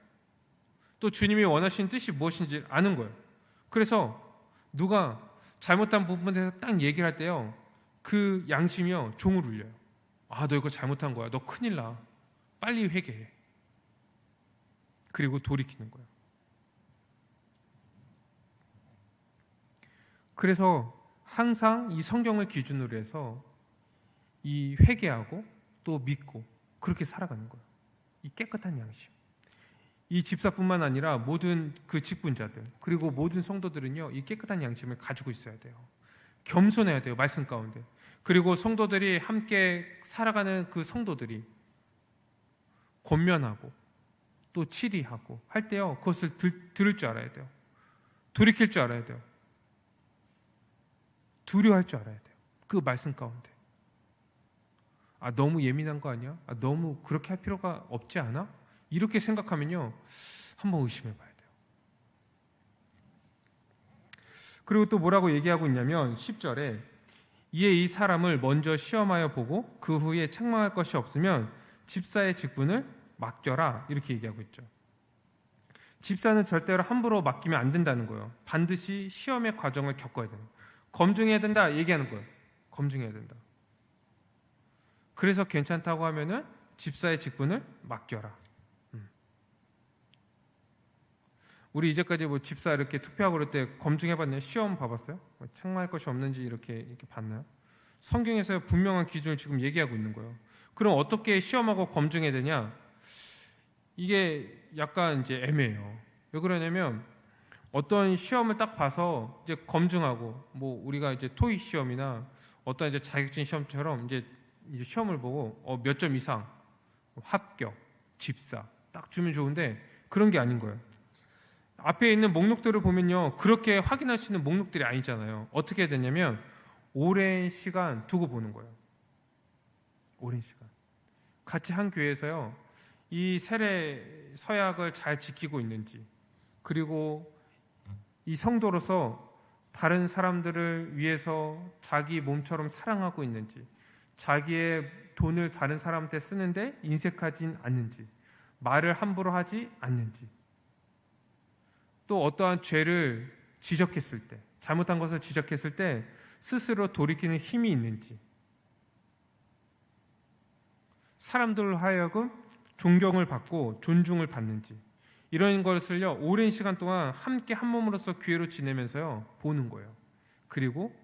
또 주님이 원하시는 뜻이 무엇인지 아는 거예요. 그래서 누가 잘못한 부분에 대해서 딱 얘기를 할 때요 그 양심이요 종을 울려요. 아, 너 이거 잘못한 거야. 너 큰일 나. 빨리 회개해. 그리고 돌이키는 거예요. 그래서 항상 이 성경을 기준으로 해서 이 회개하고 또 믿고 그렇게 살아가는 거예요. 이 깨끗한 양심. 이 집사뿐만 아니라 모든 그 직분자들 그리고 모든 성도들은요 이 깨끗한 양심을 가지고 있어야 돼요. 겸손해야 돼요. 말씀 가운데. 그리고 성도들이 함께 살아가는 그 성도들이 권면하고 또 치리하고 할 때요 그것을 들을 줄 알아야 돼요. 돌이킬 줄 알아야 돼요. 두려워할 줄 알아야 돼요. 그 말씀 가운데. 아, 너무 예민한 거 아니야? 아, 너무 그렇게 할 필요가 없지 않아? 이렇게 생각하면요 한번 의심해 봐야 돼요. 그리고 또 뭐라고 얘기하고 있냐면 10절에 이에 이 사람을 먼저 시험하여 보고 그 후에 책망할 것이 없으면 집사의 직분을 맡겨라, 이렇게 얘기하고 있죠. 집사는 절대로 함부로 맡기면 안 된다는 거예요. 반드시 시험의 과정을 겪어야 돼요. 검증해야 된다 얘기하는 거예요. 검증해야 된다. 그래서 괜찮다고 하면은 집사의 직분을 맡겨라. 우리 이제까지 뭐 집사 이렇게 투표하고 그럴 때 검증해봤나요? 시험 봐봤어요? 책망할 것이 없는지 이렇게 봤나요? 성경에서 분명한 기준을 지금 얘기하고 있는 거예요. 그럼 어떻게 시험하고 검증해야 되냐? 이게 약간 이제 애매해요. 왜 그러냐면 어떤 시험을 딱 봐서 이제 검증하고 뭐 우리가 이제 토익 시험이나 어떤 이제 자격증 시험처럼 이제 시험을 보고 몇 점 이상 합격, 집사 딱 주면 좋은데 그런 게 아닌 거예요. 앞에 있는 목록들을 보면요 그렇게 확인할 수 있는 목록들이 아니잖아요. 어떻게 해야 되냐면 오랜 시간 두고 보는 거예요. 오랜 시간. 같이 한 교회에서요, 이 세례 서약을 잘 지키고 있는지, 그리고 이 성도로서 다른 사람들을 위해서 자기 몸처럼 사랑하고 있는지, 자기의 돈을 다른 사람한테 쓰는데 인색하진 않는지, 말을 함부로 하지 않는지, 또 어떠한 죄를 지적했을 때, 잘못한 것을 지적했을 때 스스로 돌이키는 힘이 있는지, 사람들로 하여금 존경을 받고 존중을 받는지, 이런 것을요 오랜 시간 동안 함께 한 몸으로서 교회로 지내면서요 보는 거예요. 그리고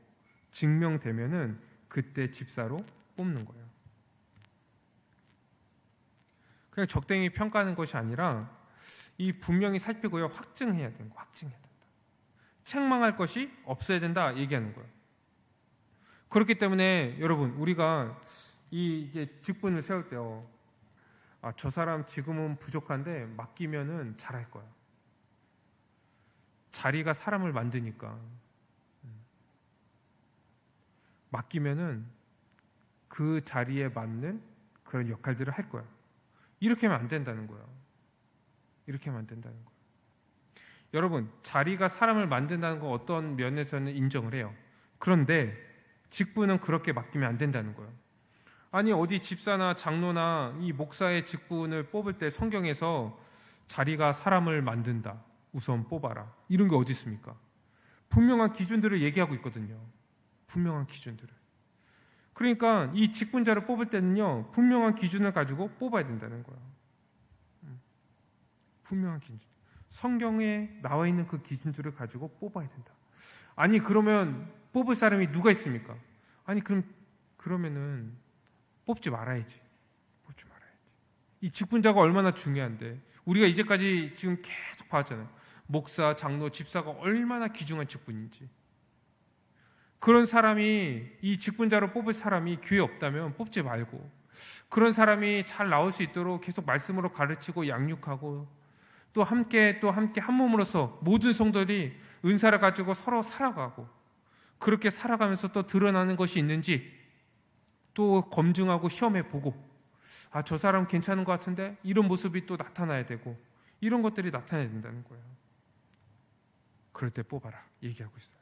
증명되면은 그때 집사로 뽑는 거예요. 그냥 적당히 평가하는 것이 아니라 이 분명히 살피고요 확증해야 되는 거, 확증해야 된다. 책망할 것이 없어야 된다 얘기하는 거예요. 그렇기 때문에 여러분, 우리가 이게 직분을 세울 때요, 저 사람 지금은 부족한데 맡기면은 잘할 거야. 자리가 사람을 만드니까 맡기면은 그 자리에 맞는 그런 역할들을 할 거야. 이렇게 하면 안 된다는 거야. 이렇게 하면 안 된다는 거야. 여러분, 자리가 사람을 만든다는 거 어떤 면에서는 인정을 해요. 그런데 직분은 그렇게 맡기면 안 된다는 거예요. 아니, 어디 집사나 장로나 이 목사의 직분을 뽑을 때 성경에서 자리가 사람을 만든다, 우선 뽑아라, 이런 게 어디 있습니까? 분명한 기준들을 얘기하고 있거든요. 분명한 기준들을. 그러니까 이 직분자를 뽑을 때는요 분명한 기준을 가지고 뽑아야 된다는 거예요. 분명한 기준, 성경에 나와 있는 그 기준들을 가지고 뽑아야 된다. 아니, 그러면 뽑을 사람이 누가 있습니까? 아니, 그러면은 뽑지 말아야지. 뽑지 말아야지. 이 직분자가 얼마나 중요한데, 우리가 이제까지 지금 계속 봤잖아요. 목사, 장로, 집사가 얼마나 귀중한 직분인지. 그런 사람이, 이 직분자로 뽑을 사람이 교회에 없다면 뽑지 말고, 그런 사람이 잘 나올 수 있도록 계속 말씀으로 가르치고 양육하고, 또 함께 한 몸으로서 모든 성도들이 은사를 가지고 서로 살아가고, 그렇게 살아가면서 또 드러나는 것이 있는지 또 검증하고 시험해 보고, 저 사람 괜찮은 것 같은데, 이런 모습이 또 나타나야 되고, 이런 것들이 나타나야 된다는 거예요. 그럴 때 뽑아라 얘기하고 있어요.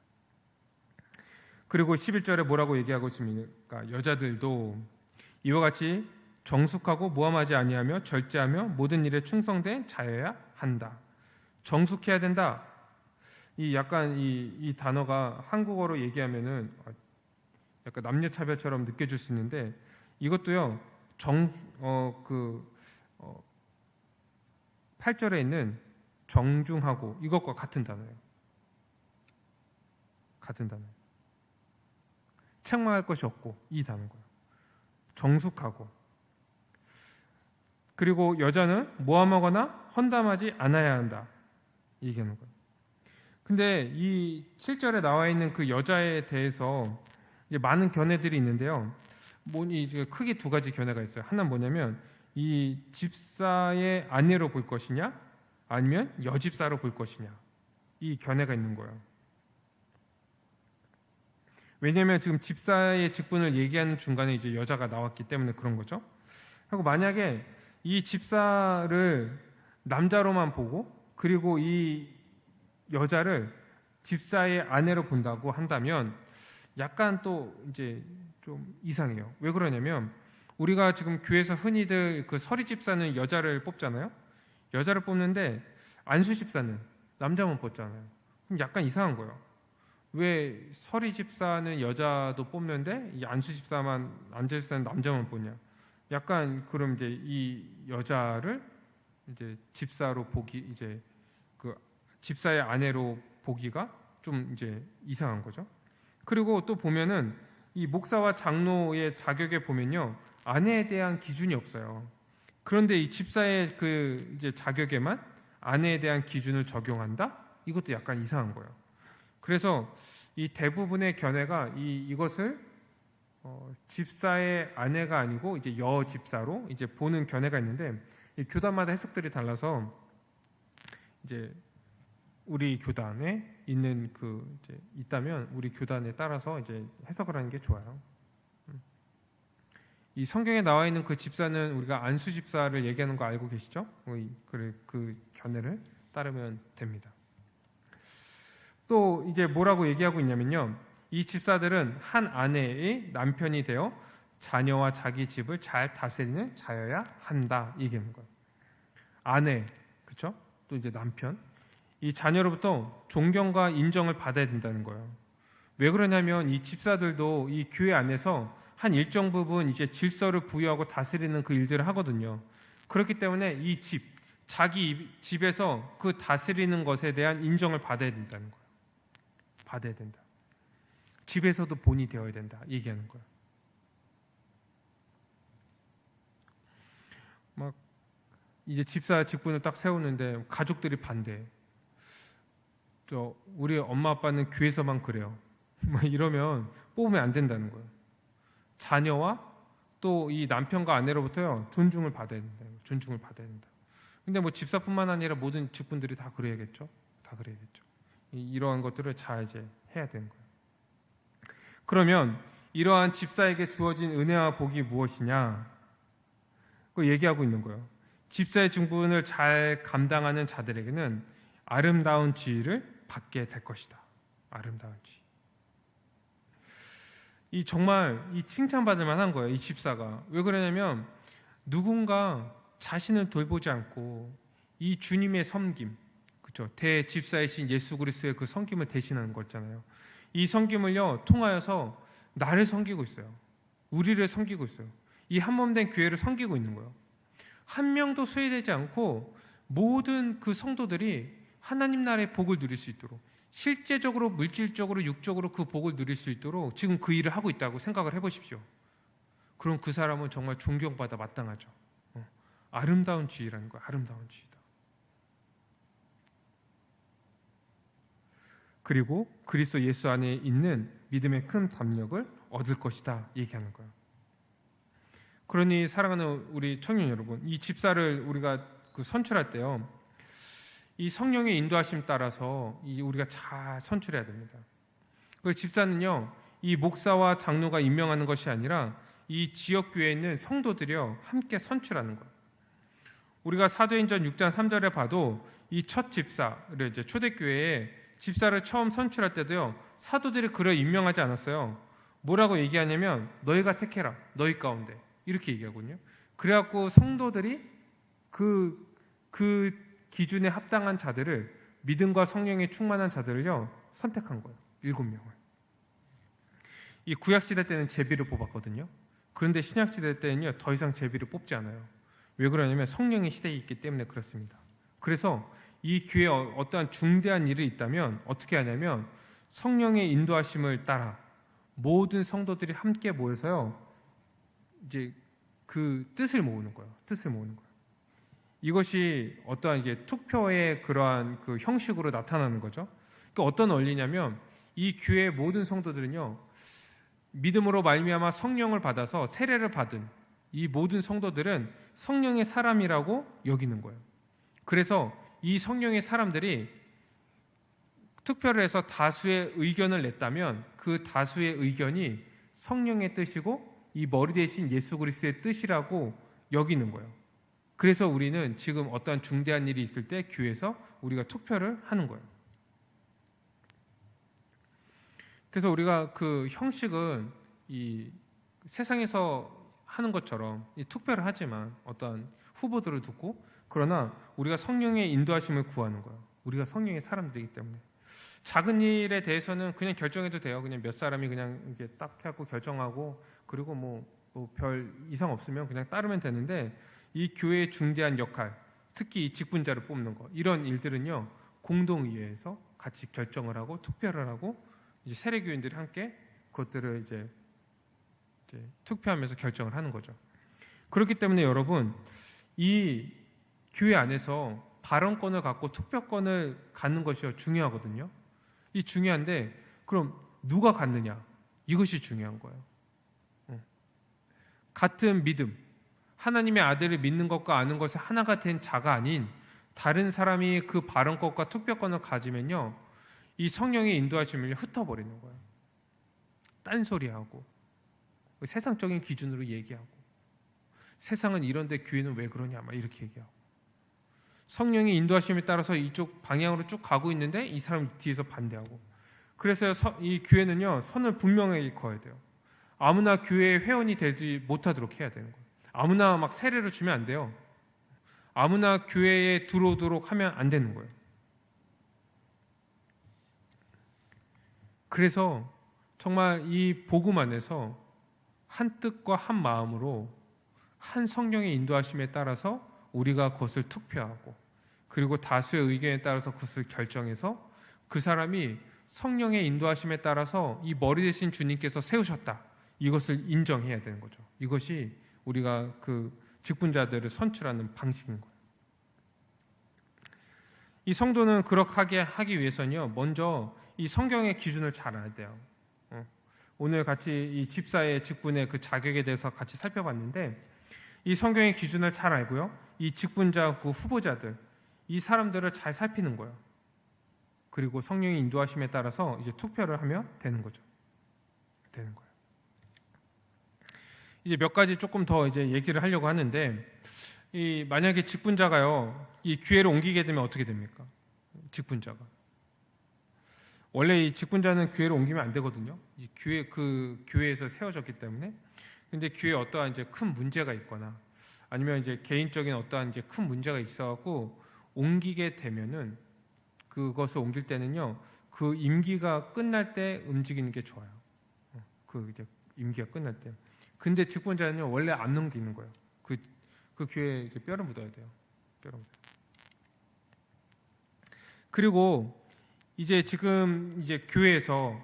그리고 11절에 뭐라고 얘기하고 있습니까? 여자들도 이와 같이 정숙하고 모함하지 아니하며 절제하며 모든 일에 충성된 자여야 한다. 정숙해야 된다. 이 약간 이 단어가 한국어로 얘기하면은 약간 남녀 차별처럼 느껴질 수 있는데, 이것도요 8절에 있는 정중하고 이것과 같은 단어예요. 같은 단어예요. 책망할 것이 없고 이 단어고요. 정숙하고, 그리고 여자는 모함하거나 헌담하지 않아야 한다 얘기하는 거예요. 근데 이 7절에 나와 있는 그 여자에 대해서 이제 많은 견해들이 있는데요. 크게 두 가지 견해가 있어요. 하나는 뭐냐면, 이 집사의 아내로 볼 것이냐 아니면 여집사로 볼 것이냐, 이 견해가 있는 거예요. 왜냐하면 지금 집사의 직분을 얘기하는 중간에 이제 여자가 나왔기 때문에 그런 거죠. 그리고 만약에 이 집사를 남자로만 보고, 그리고 이 여자를 집사의 아내로 본다고 한다면 약간 또 이제 좀 이상해요. 왜 그러냐면, 우리가 지금 교회에서 흔히들 그 서리 집사는 여자를 뽑잖아요. 여자를 뽑는데 안수 집사는 남자만 뽑잖아요. 그럼 약간 이상한 거예요. 왜 서리 집사는 여자도 뽑는데 이 안수 집사는 남자만 뽑냐? 약간 그럼 이제 이 여자를 이제 집사로 보기, 이제 그 집사의 아내로 보기가 좀 이제 이상한 거죠. 그리고 또 보면은 이 목사와 장로의 자격에 보면요 아내에 대한 기준이 없어요. 그런데 이 집사의 그 이제 자격에만 아내에 대한 기준을 적용한다? 이것도 약간 이상한 거예요. 그래서 이 대부분의 견해가 이것을 집사의 아내가 아니고 이제 여 집사로 이제 보는 견해가 있는데, 이 교단마다 해석들이 달라서 이제 우리 교단의 있는 이제 있다면 우리 교단에 따라서 이제 해석을 하는 게 좋아요. 이 성경에 나와 있는 그 집사는 우리가 안수 집사를 얘기하는 거 알고 계시죠? 그 견해를 따르면 됩니다. 또 이제 뭐라고 얘기하고 있냐면요, 이 집사들은 한 아내의 남편이 되어 자녀와 자기 집을 잘 다스리는 자여야 한다, 얘기하는 거예요. 아내, 그렇죠? 또 이제 남편, 이 자녀로부터 존경과 인정을 받아야 된다는 거예요. 왜 그러냐면 이 집사들도 이 교회 안에서 한 일정 부분 이제 질서를 부여하고 다스리는 그 일들을 하거든요. 그렇기 때문에 이 자기 집에서 그 다스리는 것에 대한 인정을 받아야 된다는 거예요. 받아야 된다. 집에서도 본이 되어야 된다, 얘기하는 거예요. 막 이제 집사 직분을 딱 세우는데 가족들이 반대. 우리 엄마 아빠는 교회에서만 그래요. 막 이러면 뽑으면 안 된다는 거예요. 자녀와 또 이 남편과 아내로부터요, 존중을 받아야 된다. 존중을 받아야 된다. 근데 뭐 집사뿐만 아니라 모든 직분들이 다 그래야겠죠. 다 그래야겠죠. 이러한 것들을 잘 이제 해야 되는 거예요. 그러면 이러한 집사에게 주어진 은혜와 복이 무엇이냐? 그 얘기하고 있는 거예요. 집사의 직분을 잘 감당하는 자들에게는 아름다운 지위를 받게 될 것이다. 아름다운 지위. 이 정말 이 칭찬받을 만한 거예요. 이 집사가. 왜 그러냐면 누군가 자신을 돌보지 않고 이 주님의 섬김, 그렇죠? 대집사이신 예수 그리스도의 그 섬김을 대신하는 거잖아요. 이 섬김을요 통하여서 나를 섬기고 있어요. 우리를 섬기고 있어요. 이 한몸된 교회를 섬기고 있는 거예요. 한 명도 소외되지 않고 모든 그 성도들이 하나님 나라의 복을 누릴 수 있도록, 실제적으로 물질적으로 육적으로 그 복을 누릴 수 있도록 지금 그 일을 하고 있다고 생각을 해보십시오. 그럼 그 사람은 정말 존경받아 마땅하죠. 아름다운 지위라는 거예요. 아름다운 지위다. 그리고 그리스도 예수 안에 있는 믿음의 큰 담력을 얻을 것이다, 얘기하는 거예요. 그러니 사랑하는 우리 청년 여러분, 이 집사를 우리가 선출할 때요, 이 성령의 인도하심 따라서 우리가 잘 선출해야 됩니다. 그 집사는요, 이 목사와 장로가 임명하는 것이 아니라 이 지역 교회에 있는 성도들이요 함께 선출하는 거예요. 우리가 사도행전 6장 3절에 봐도 이 첫 집사를 이제 초대교회에 집사를 처음 선출할 때도요, 사도들이 그를 임명하지 않았어요. 뭐라고 얘기하냐면 너희가 택해라, 너희 가운데, 이렇게 얘기하거든요. 그래갖고 성도들이 그 기준에 합당한 자들을, 믿음과 성령에 충만한 자들을요 선택한 거예요. 7명을. 이 구약시대 때는 제비를 뽑았거든요. 그런데 신약시대 때는요 더 이상 제비를 뽑지 않아요. 왜 그러냐면 성령의 시대에 있기 때문에 그렇습니다. 그래서 이 교회에 어떠한 중대한 일이 있다면 어떻게 하냐면 성령의 인도하심을 따라 모든 성도들이 함께 모여서요 이제 그 뜻을 모으는 거예요. 뜻을 모으는 거예요. 이것이 어떠한 이게 투표의 그러한 그 형식으로 나타나는 거죠. 그러니까 어떤 원리냐면 이 교회의 모든 성도들은요 믿음으로 말미암아 성령을 받아서 세례를 받은 이 모든 성도들은 성령의 사람이라고 여기는 거예요. 그래서 이 성령의 사람들이 투표를 해서 다수의 의견을 냈다면 그 다수의 의견이 성령의 뜻이고 이 머리 대신 예수 그리스도의 뜻이라고 여기는 거예요. 그래서 우리는 지금 어떠한 중대한 일이 있을 때 교회에서 우리가 투표를 하는 거예요. 그래서 우리가 그 형식은 이 세상에서 하는 것처럼 이 투표를 하지만 어떠한 후보들을 두고, 그러나 우리가 성령의 인도하심을 구하는 거예요. 우리가 성령의 사람들이기 때문에 작은 일에 대해서는 그냥 결정해도 돼요. 그냥 몇 사람이 그냥 이렇게 딱 하고 결정하고, 그리고 뭐 별 이상 없으면 그냥 따르면 되는데, 이 교회의 중대한 역할, 특히 이 직분자를 뽑는 거, 이런 일들은요 공동의회에서 같이 결정을 하고 투표를 하고 이제 세례교인들이 함께 그것들을 이제 투표하면서 결정을 하는 거죠. 그렇기 때문에 여러분, 이 교회 안에서 발언권을 갖고 투표권을 갖는 것이 중요하거든요. 이 중요한데 그럼 누가 갖느냐, 이것이 중요한 거예요. 같은 믿음, 하나님의 아들을 믿는 것과 아는 것이 하나가 된 자가 아닌 다른 사람이 그 발언권과 투표권을 가지면요 이 성령의 인도하심을 흩어버리는 거예요. 딴소리하고 세상적인 기준으로 얘기하고 세상은 이런데 교회는 왜 그러냐 막 이렇게 얘기하고 성령의 인도하심에 따라서 이쪽 방향으로 쭉 가고 있는데 이 사람 뒤에서 반대하고 그래서 이 교회는요 선을 분명하게 그어야 돼요. 아무나 교회 회원이 되지 못하도록 해야 되는 거예요. 아무나 막 세례를 주면 안 돼요. 아무나 교회에 들어오도록 하면 안 되는 거예요. 그래서 정말 이 복음 안에서 한 뜻과 한 마음으로 한 성령의 인도하심에 따라서 우리가 그것을 투표하고 그리고 다수의 의견에 따라서 그것을 결정해서 그 사람이 성령의 인도하심에 따라서 이 머리 대신 주님께서 세우셨다. 이것을 인정해야 되는 거죠. 이것이 우리가 그 직분자들을 선출하는 방식인 거예요. 이 성도는 그렇게 하기 위해서는요, 먼저 이 성경의 기준을 잘 알아야 돼요. 오늘 같이 이 집사의 직분의 그 자격에 대해서 같이 살펴봤는데, 이 성경의 기준을 잘 알고요, 이 직분자 그 후보자들, 이 사람들을 잘 살피는 거예요. 그리고 성령의 인도하심에 따라서 이제 투표를 하면 되는 거죠. 되는 거예요. 이제 몇 가지 조금 더 이제 얘기를 하려고 하는데, 이 만약에 직분자가요, 이 교회를 옮기게 되면 어떻게 됩니까? 직분자가 원래 이 직분자는 교회를 옮기면 안 되거든요. 이 교회에서 세워졌기 때문에. 근데 교회에 어떠한 이제 큰 문제가 있거나 아니면 이제 개인적인 어떠한 이제 큰 문제가 있어갖고 옮기게 되면은 그것을 옮길 때는요, 그 임기가 끝날 때 움직이는 게 좋아요. 그 이제 임기가 끝날 때. 근데 직분자는요 원래 안 넘기는 거예요. 그 교회에 이제 뼈를 묻어야 돼요. 뼈를 묻어요. 그리고 이제 지금 이제 교회에서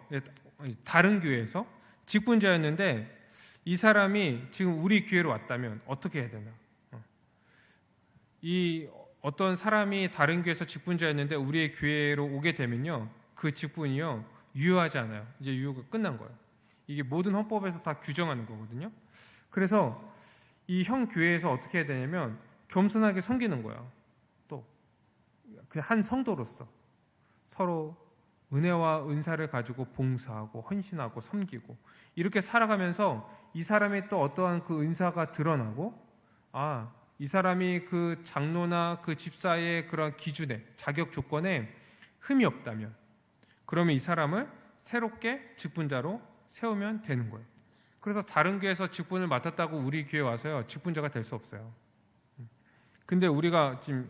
다른 교회에서 직분자였는데 이 사람이 지금 우리 교회로 왔다면 어떻게 해야 되나? 이 어떤 사람이 다른 교회에서 직분자였는데 우리의 교회로 오게 되면요, 그 직분이요 유효하지 않아요. 이제 유효가 끝난 거예요. 이게 모든 헌법에서 다 규정하는 거거든요. 그래서 이 형 교회에서 어떻게 해야 되냐면 겸손하게 섬기는 거야. 또 그냥 한 성도로서 서로 은혜와 은사를 가지고 봉사하고 헌신하고 섬기고 이렇게 살아가면서 이 사람의 또 어떠한 그 은사가 드러나고, 이 사람이 그 장로나 그 집사의 그런 기준에 자격 조건에 흠이 없다면 그러면 이 사람을 새롭게 직분자로 세우면 되는 거예요. 그래서 다른 교회에서 직분을 맡았다고 우리 교회 와서요 직분자가 될 수 없어요. 근데 우리가 지금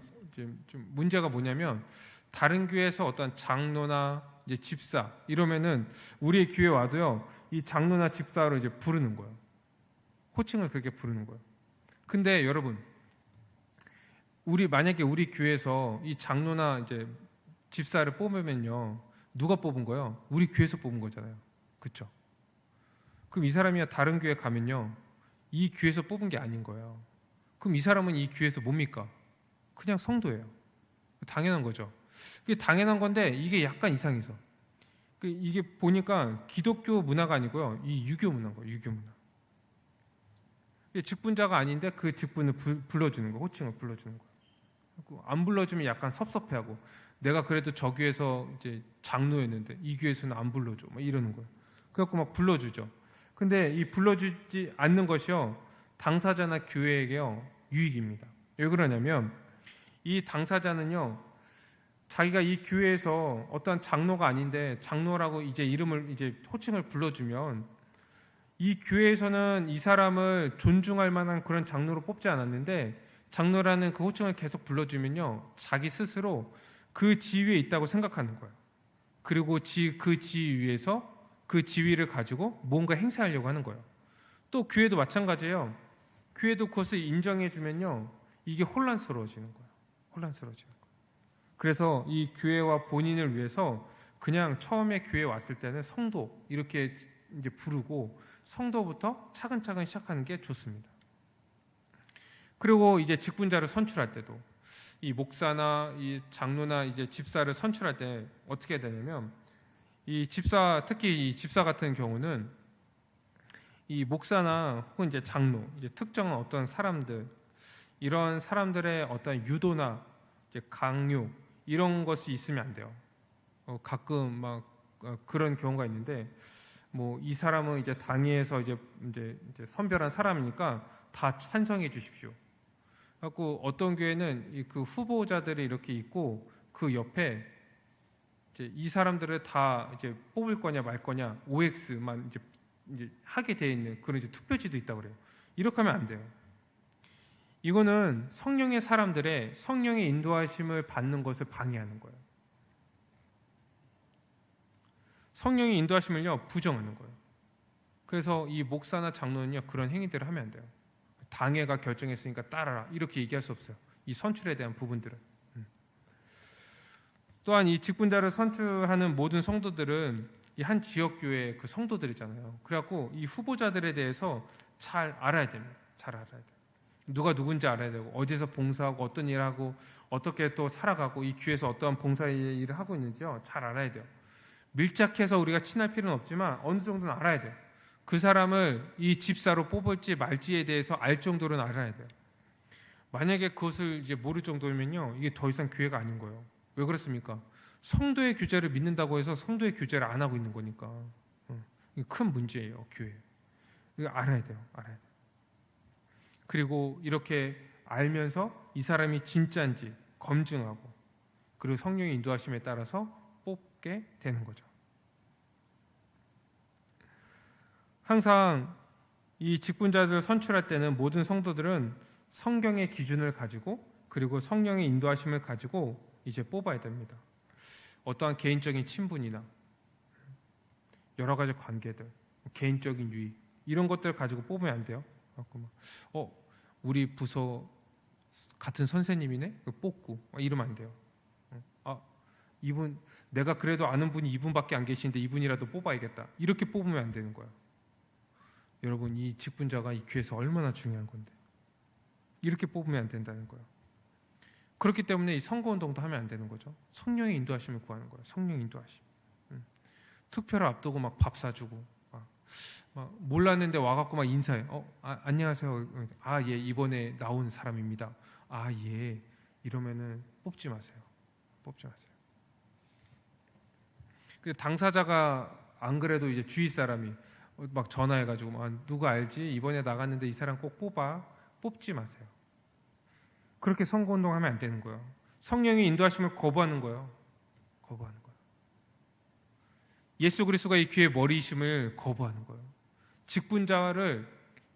좀 문제가 뭐냐면 다른 교회에서 어떤 장로나 이제 집사 이러면은 우리 교회 와도요 이 장로나 집사로 이제 부르는 거예요. 호칭을 그렇게 부르는 거예요. 근데 여러분, 만약에 우리 교회에서 이 장로나 이제 집사를 뽑으면요 누가 뽑은 거예요? 우리 교회에서 뽑은 거잖아요. 그렇죠? 그럼 이 사람이 다른 교회 가면요 이 교회에서 뽑은 게 아닌 거예요. 그럼 이 사람은 이 교회에서 뭡니까? 그냥 성도예요. 당연한 거죠. 이게 당연한 건데 이게 약간 이상해서 이게 보니까 기독교 문화가 아니고요 이 유교 문화인 거예요. 유교 문화. 직분자가 아닌데 그 직분을 불러주는 거, 호칭을 불러주는 거예요. 안 불러주면 약간 섭섭해하고 내가 그래도 저 교회에서 이제 장로였는데 이 교회에서는 안 불러줘, 막 이러는 거예요. 그래갖고 막 불러주죠. 근데 이 불러주지 않는 것이요 당사자나 교회에게요 유익입니다. 왜 그러냐면 이 당사자는요 자기가 이 교회에서 어떤 장로가 아닌데 장로라고 이제 이름을 이제 호칭을 불러주면 이 교회에서는 이 사람을 존중할 만한 그런 장로로 뽑지 않았는데 장로라는 그 호칭을 계속 불러주면요 자기 스스로 그 지위에 있다고 생각하는 거예요. 그리고 그 지위에서 그 지위를 가지고 뭔가 행사하려고 하는 거예요. 또 교회도 마찬가지예요. 교회도 그것을 인정해 주면요 이게 혼란스러워지는 거예요. 혼란스러워지는 거예요. 그래서 이 교회와 본인을 위해서 그냥 처음에 교회에 왔을 때는 성도 이렇게 이제 부르고 성도부터 차근차근 시작하는 게 좋습니다. 그리고 이제 직분자를 선출할 때도 이 목사나 이 장로나 이제 집사를 선출할 때 어떻게 해야 되냐면 이 집사, 특히 이 집사 같은 경우는 이 목사나 혹은 이제 장로, 이제 특정한 어떤 사람들, 이런 사람들의 어떤 유도나 이제 강요 이런 것이 있으면 안 돼요. 가끔 막 그런 경우가 있는데 뭐 이 사람은 이제 당에서 이제 선별한 사람이니까 다 찬성해 주십시오. 그래갖고 어떤 교회는 그 후보자들이 이렇게 있고 그 옆에 이제 이 사람들을 다 이제 뽑을 거냐 말 거냐 OX만 이제 하게 돼 있는 그런 이제 투표지도 있다고 그래요. 이렇게 하면 안 돼요. 이거는 성령의 사람들의 성령의 인도하심을 받는 것을 방해하는 거예요. 성령의 인도하심을요 부정하는 거예요. 그래서 이 목사나 장로는요 그런 행위들을 하면 안 돼요. 당회가 결정했으니까 따라라 이렇게 얘기할 수 없어요. 이 선출에 대한 부분들은. 또한 이 직분자를 선출하는 모든 성도들은 이 한 지역 교회 그 성도들이잖아요. 그래갖고 이 후보자들에 대해서 잘 알아야 됩니다. 잘 알아야 돼요. 누가 누군지 알아야 되고 어디서 봉사하고 어떤 일을 하고 어떻게 또 살아가고 이 교회에서 어떠한 봉사 일을 하고 있는지요 잘 알아야 돼요. 밀착해서 우리가 친할 필요는 없지만 어느 정도는 알아야 돼요. 그 사람을 이 집사로 뽑을지 말지에 대해서 알 정도는 알아야 돼요. 만약에 그것을 이제 모를 정도면요 이게 더 이상 교회가 아닌 거예요. 왜 그렇습니까? 성도의 교제를 믿는다고 해서 성도의 교제를 안 하고 있는 거니까 이게 큰 문제예요. 교회 이거 알아야 돼요. 알아야 돼요. 그리고 이렇게 알면서 이 사람이 진짜인지 검증하고 그리고 성령의 인도하심에 따라서 뽑게 되는 거죠. 항상 이 직분자들을 선출할 때는 모든 성도들은 성경의 기준을 가지고 그리고 성령의 인도하심을 가지고 이제 뽑아야 됩니다. 어떠한 개인적인 친분이나 여러 가지 관계들, 개인적인 유익 이런 것들을 가지고 뽑으면 안 돼요. 우리 부서 같은 선생님이네? 뽑고 이러면 안 돼요. 이분 내가 그래도 아는 분이 이분밖에 안 계시는데 이분이라도 뽑아야겠다. 이렇게 뽑으면 안 되는 거예요. 여러분 이 직분자가 이 교회에서 얼마나 중요한 건데 이렇게 뽑으면 안 된다는 거예요. 그렇기 때문에 이 선거운동도 하면 안 되는 거죠. 성령의 인도하심을 구하는 거예요. 성령 인도하심. 투표를 앞두고 막 밥 사주고 막 몰랐는데 와갖고 막 인사해. 안녕하세요. 예 이번에 나온 사람입니다. 예 이러면은 뽑지 마세요. 뽑지 마세요. 그 당사자가 안 그래도 이제 주위 사람이 막 전화해가지고 누가 알지? 이번에 나갔는데 이 사람 꼭 뽑지 마세요. 그렇게 선거운동하면 안 되는 거예요. 성령의 인도하심을 거부하는 거예요. 거부하는 거예요. 예수 그리스도가 이 교회의 머리이심을 거부하는 거예요. 직분자를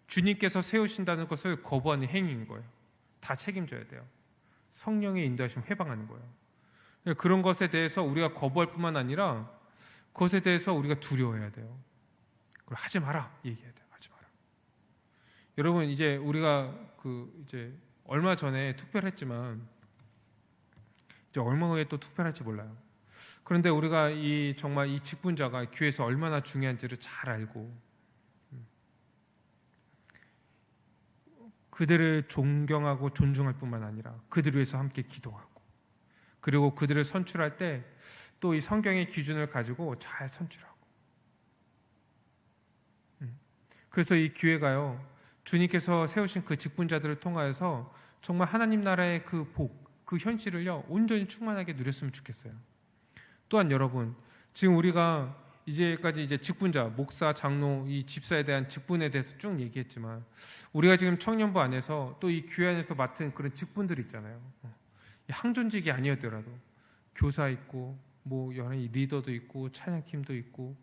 주님께서 세우신다는 것을 거부하는 행위인 거예요. 다 책임져야 돼요. 성령의 인도하심을 해방하는 거예요. 그런 것에 대해서 우리가 거부할 뿐만 아니라 그것에 대해서 우리가 두려워해야 돼요. 그걸 하지 마라 얘기해야 돼요. 하지 마라. 여러분 이제 우리가 이제 얼마 전에 투표를 했지만 이제 얼마 후에 또 투표를 할지 몰라요. 그런데 우리가 정말 이 직분자가 교회에서 얼마나 중요한지를 잘 알고 그들을 존경하고 존중할 뿐만 아니라 그들을 위해서 함께 기도하고 그리고 그들을 선출할 때 또 이 성경의 기준을 가지고 잘 선출하고 그래서 이 교회가요 주님께서 세우신 그 직분자들을 통하여서 정말 하나님 나라의 그 복, 그 현실을요 온전히 충만하게 누렸으면 좋겠어요. 또한 여러분 지금 우리가 이제까지 이제 직분자, 목사, 장로, 이 집사에 대한 직분에 대해서 쭉 얘기했지만 우리가 지금 청년부 안에서 또 이 교회 안에서 맡은 그런 직분들 있잖아요. 항존직이 아니었더라도 교사 있고 뭐 여러 리더도 있고 찬양팀도 있고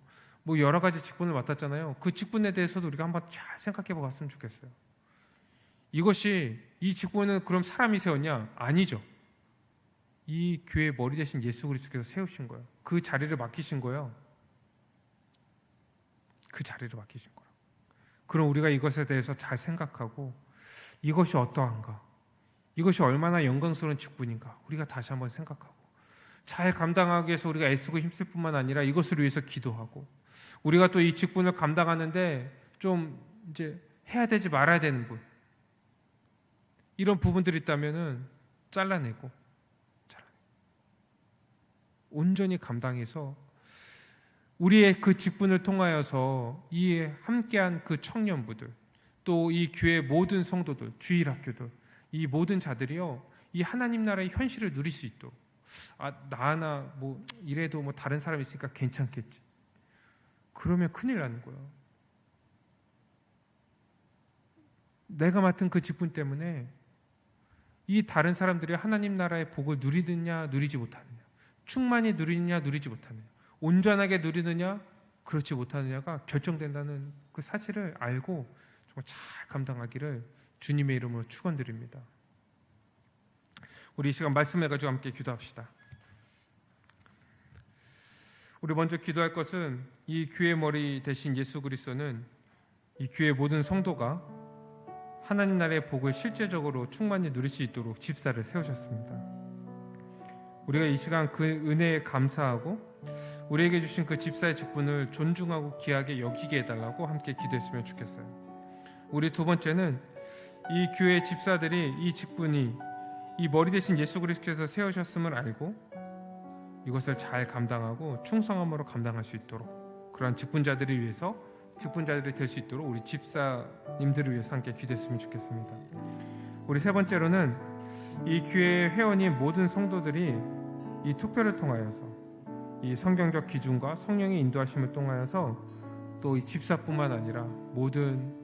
뭐 여러 가지 직분을 맡았잖아요. 그 직분에 대해서도 우리가 한번 잘 생각해 보았으면 좋겠어요. 이것이 이 직분은 그럼 사람이 세웠냐? 아니죠. 이 교회의 머리 대신 예수 그리스도께서 세우신 거예요. 그 자리를 맡기신 거예요. 그 자리를 맡기신 거예요. 그럼 우리가 이것에 대해서 잘 생각하고 이것이 어떠한가? 이것이 얼마나 영광스러운 직분인가? 우리가 다시 한번 생각하고 잘 감당하기 위해서 우리가 애쓰고 힘쓸 뿐만 아니라 이것을 위해서 기도하고 우리가 또 이 직분을 감당하는데 좀 이제 해야 되지 말아야 되는 분 이런 부분들이 있다면은 잘라내고 온전히 감당해서 우리의 그 직분을 통하여서 이 함께한 그 청년부들 또 이 교회 모든 성도들 주일학교들 이 모든 자들이요 이 하나님 나라의 현실을 누릴 수 있도록 나 하나 뭐 이래도 뭐 다른 사람 있으니까 괜찮겠지. 그러면 큰일 나는 거예요. 내가 맡은 그 직분 때문에 이 다른 사람들이 하나님 나라의 복을 누리느냐 누리지 못하느냐, 충만히 누리느냐 누리지 못하느냐, 온전하게 누리느냐 그렇지 못하느냐가 결정된다는 그 사실을 알고 정말 잘 감당하기를 주님의 이름으로 축원드립니다. 우리 이 시간 말씀해가지고 함께 기도합시다. 우리 먼저 기도할 것은 이 교회 머리 대신 예수 그리스도는 이 교회 모든 성도가 하나님 나라의 복을 실제적으로 충만히 누릴 수 있도록 집사를 세우셨습니다. 우리가 이 시간 그 은혜에 감사하고 우리에게 주신 그 집사의 직분을 존중하고 귀하게 여기게 해달라고 함께 기도했으면 좋겠어요. 우리 두 번째는 이 교회 집사들이 이 직분이 이 머리 대신 예수 그리스도께서 세우셨음을 알고 이것을 잘 감당하고 충성함으로 감당할 수 있도록, 그러한 직분자들을 위해서 직분자들이 될 수 있도록 우리 집사님들을 위해서 함께 기도했으면 좋겠습니다. 우리 세 번째로는 이 교회 회원인 모든 성도들이 이 투표를 통하여서 이 성경적 기준과 성령의 인도하심을 통하여서 또 이 집사뿐만 아니라 모든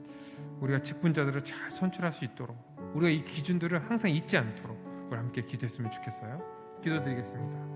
우리가 직분자들을 잘 선출할 수 있도록 우리가 이 기준들을 항상 잊지 않도록 우리 함께 기도했으면 좋겠어요. 기도드리겠습니다.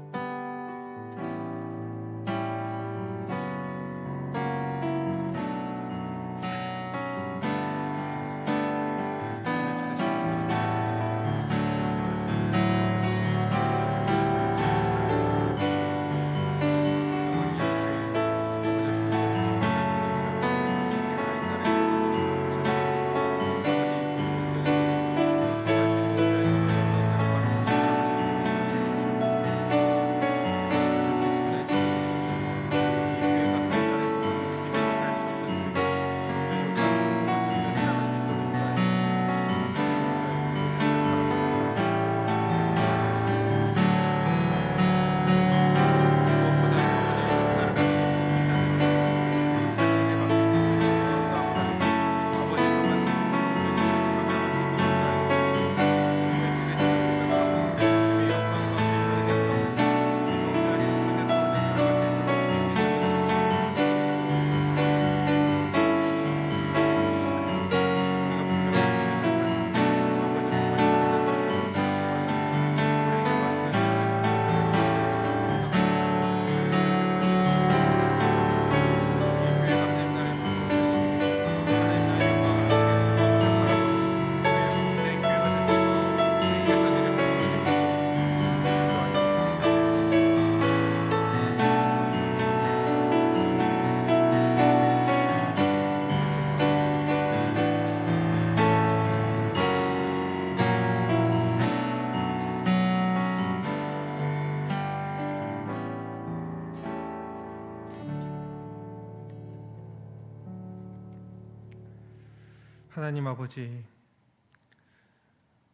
하나님 아버지,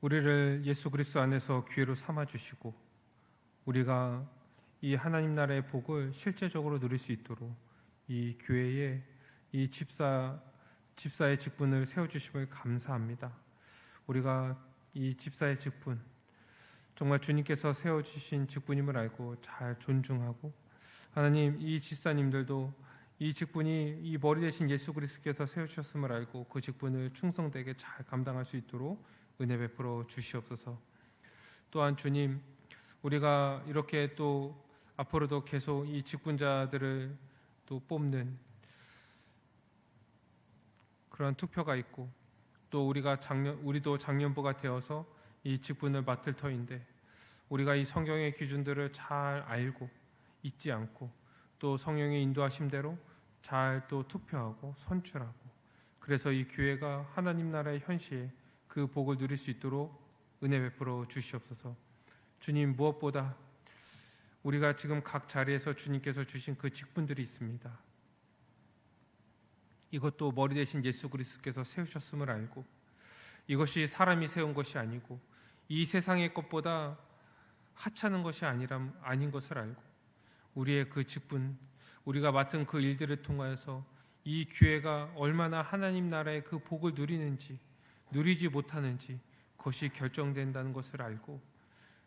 우리를 예수 그리스도 안에서 기회로 삼아 주시고 우리가 이 하나님 나라의 복을 실제적으로 누릴 수 있도록 이 교회에 이 집사의 직분을 세워 주심을 감사합니다. 우리가 이 집사의 직분 정말 주님께서 세워 주신 직분임을 알고 잘 존중하고, 하나님 이 집사님들도 이 직분이 이 머리 대신 예수 그리스도께서 세우셨음을 알고 그 직분을 충성되게 잘 감당할 수 있도록 은혜 베풀어 주시옵소서. 또한 주님, 우리가 이렇게 또 앞으로도 계속 이 직분자들을 또 뽑는 그런 투표가 있고, 또 우리도 장년부가 되어서 이 직분을 맡을 터인데 우리가 이 성경의 기준들을 잘 알고 잊지 않고 또 성령의 인도하심대로 잘 또 투표하고 선출하고, 그래서 이 교회가 하나님 나라의 현시에 그 복을 누릴 수 있도록 은혜 베풀어 주시옵소서. 주님, 무엇보다 우리가 지금 각 자리에서 주님께서 주신 그 직분들이 있습니다. 이것도 머리 대신 예수 그리스도께서 세우셨음을 알고 이것이 사람이 세운 것이 아니고 이 세상의 것보다 하찮은 것이 아닌 것을 알고 우리의 그 직분, 우리가 맡은 그 일들을 통하여서 이 교회가 얼마나 하나님 나라의 그 복을 누리는지 누리지 못하는지 그것이 결정된다는 것을 알고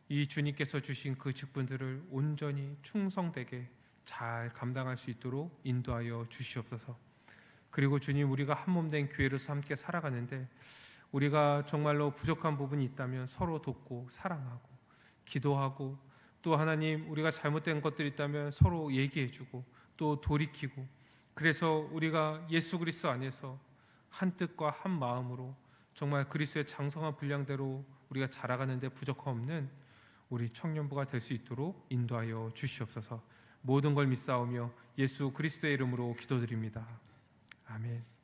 이 주님께서 주신 그 직분들을 온전히 충성되게 잘 감당할 수 있도록 인도하여 주시옵소서. 그리고 주님, 우리가 한 몸 된 교회로서 함께 살아가는데 우리가 정말로 부족한 부분이 있다면 서로 돕고 사랑하고 기도하고, 또 하나님, 우리가 잘못된 것들이 있다면 서로 얘기해주고 또 돌이키고, 그래서 우리가 예수 그리스도 안에서 한 뜻과 한 마음으로 정말 그리스도의 장성한 분량대로 우리가 자라가는 데 부족함 없는 우리 청년부가 될 수 있도록 인도하여 주시옵소서. 모든 걸 믿사오며 예수 그리스도의 이름으로 기도드립니다. 아멘.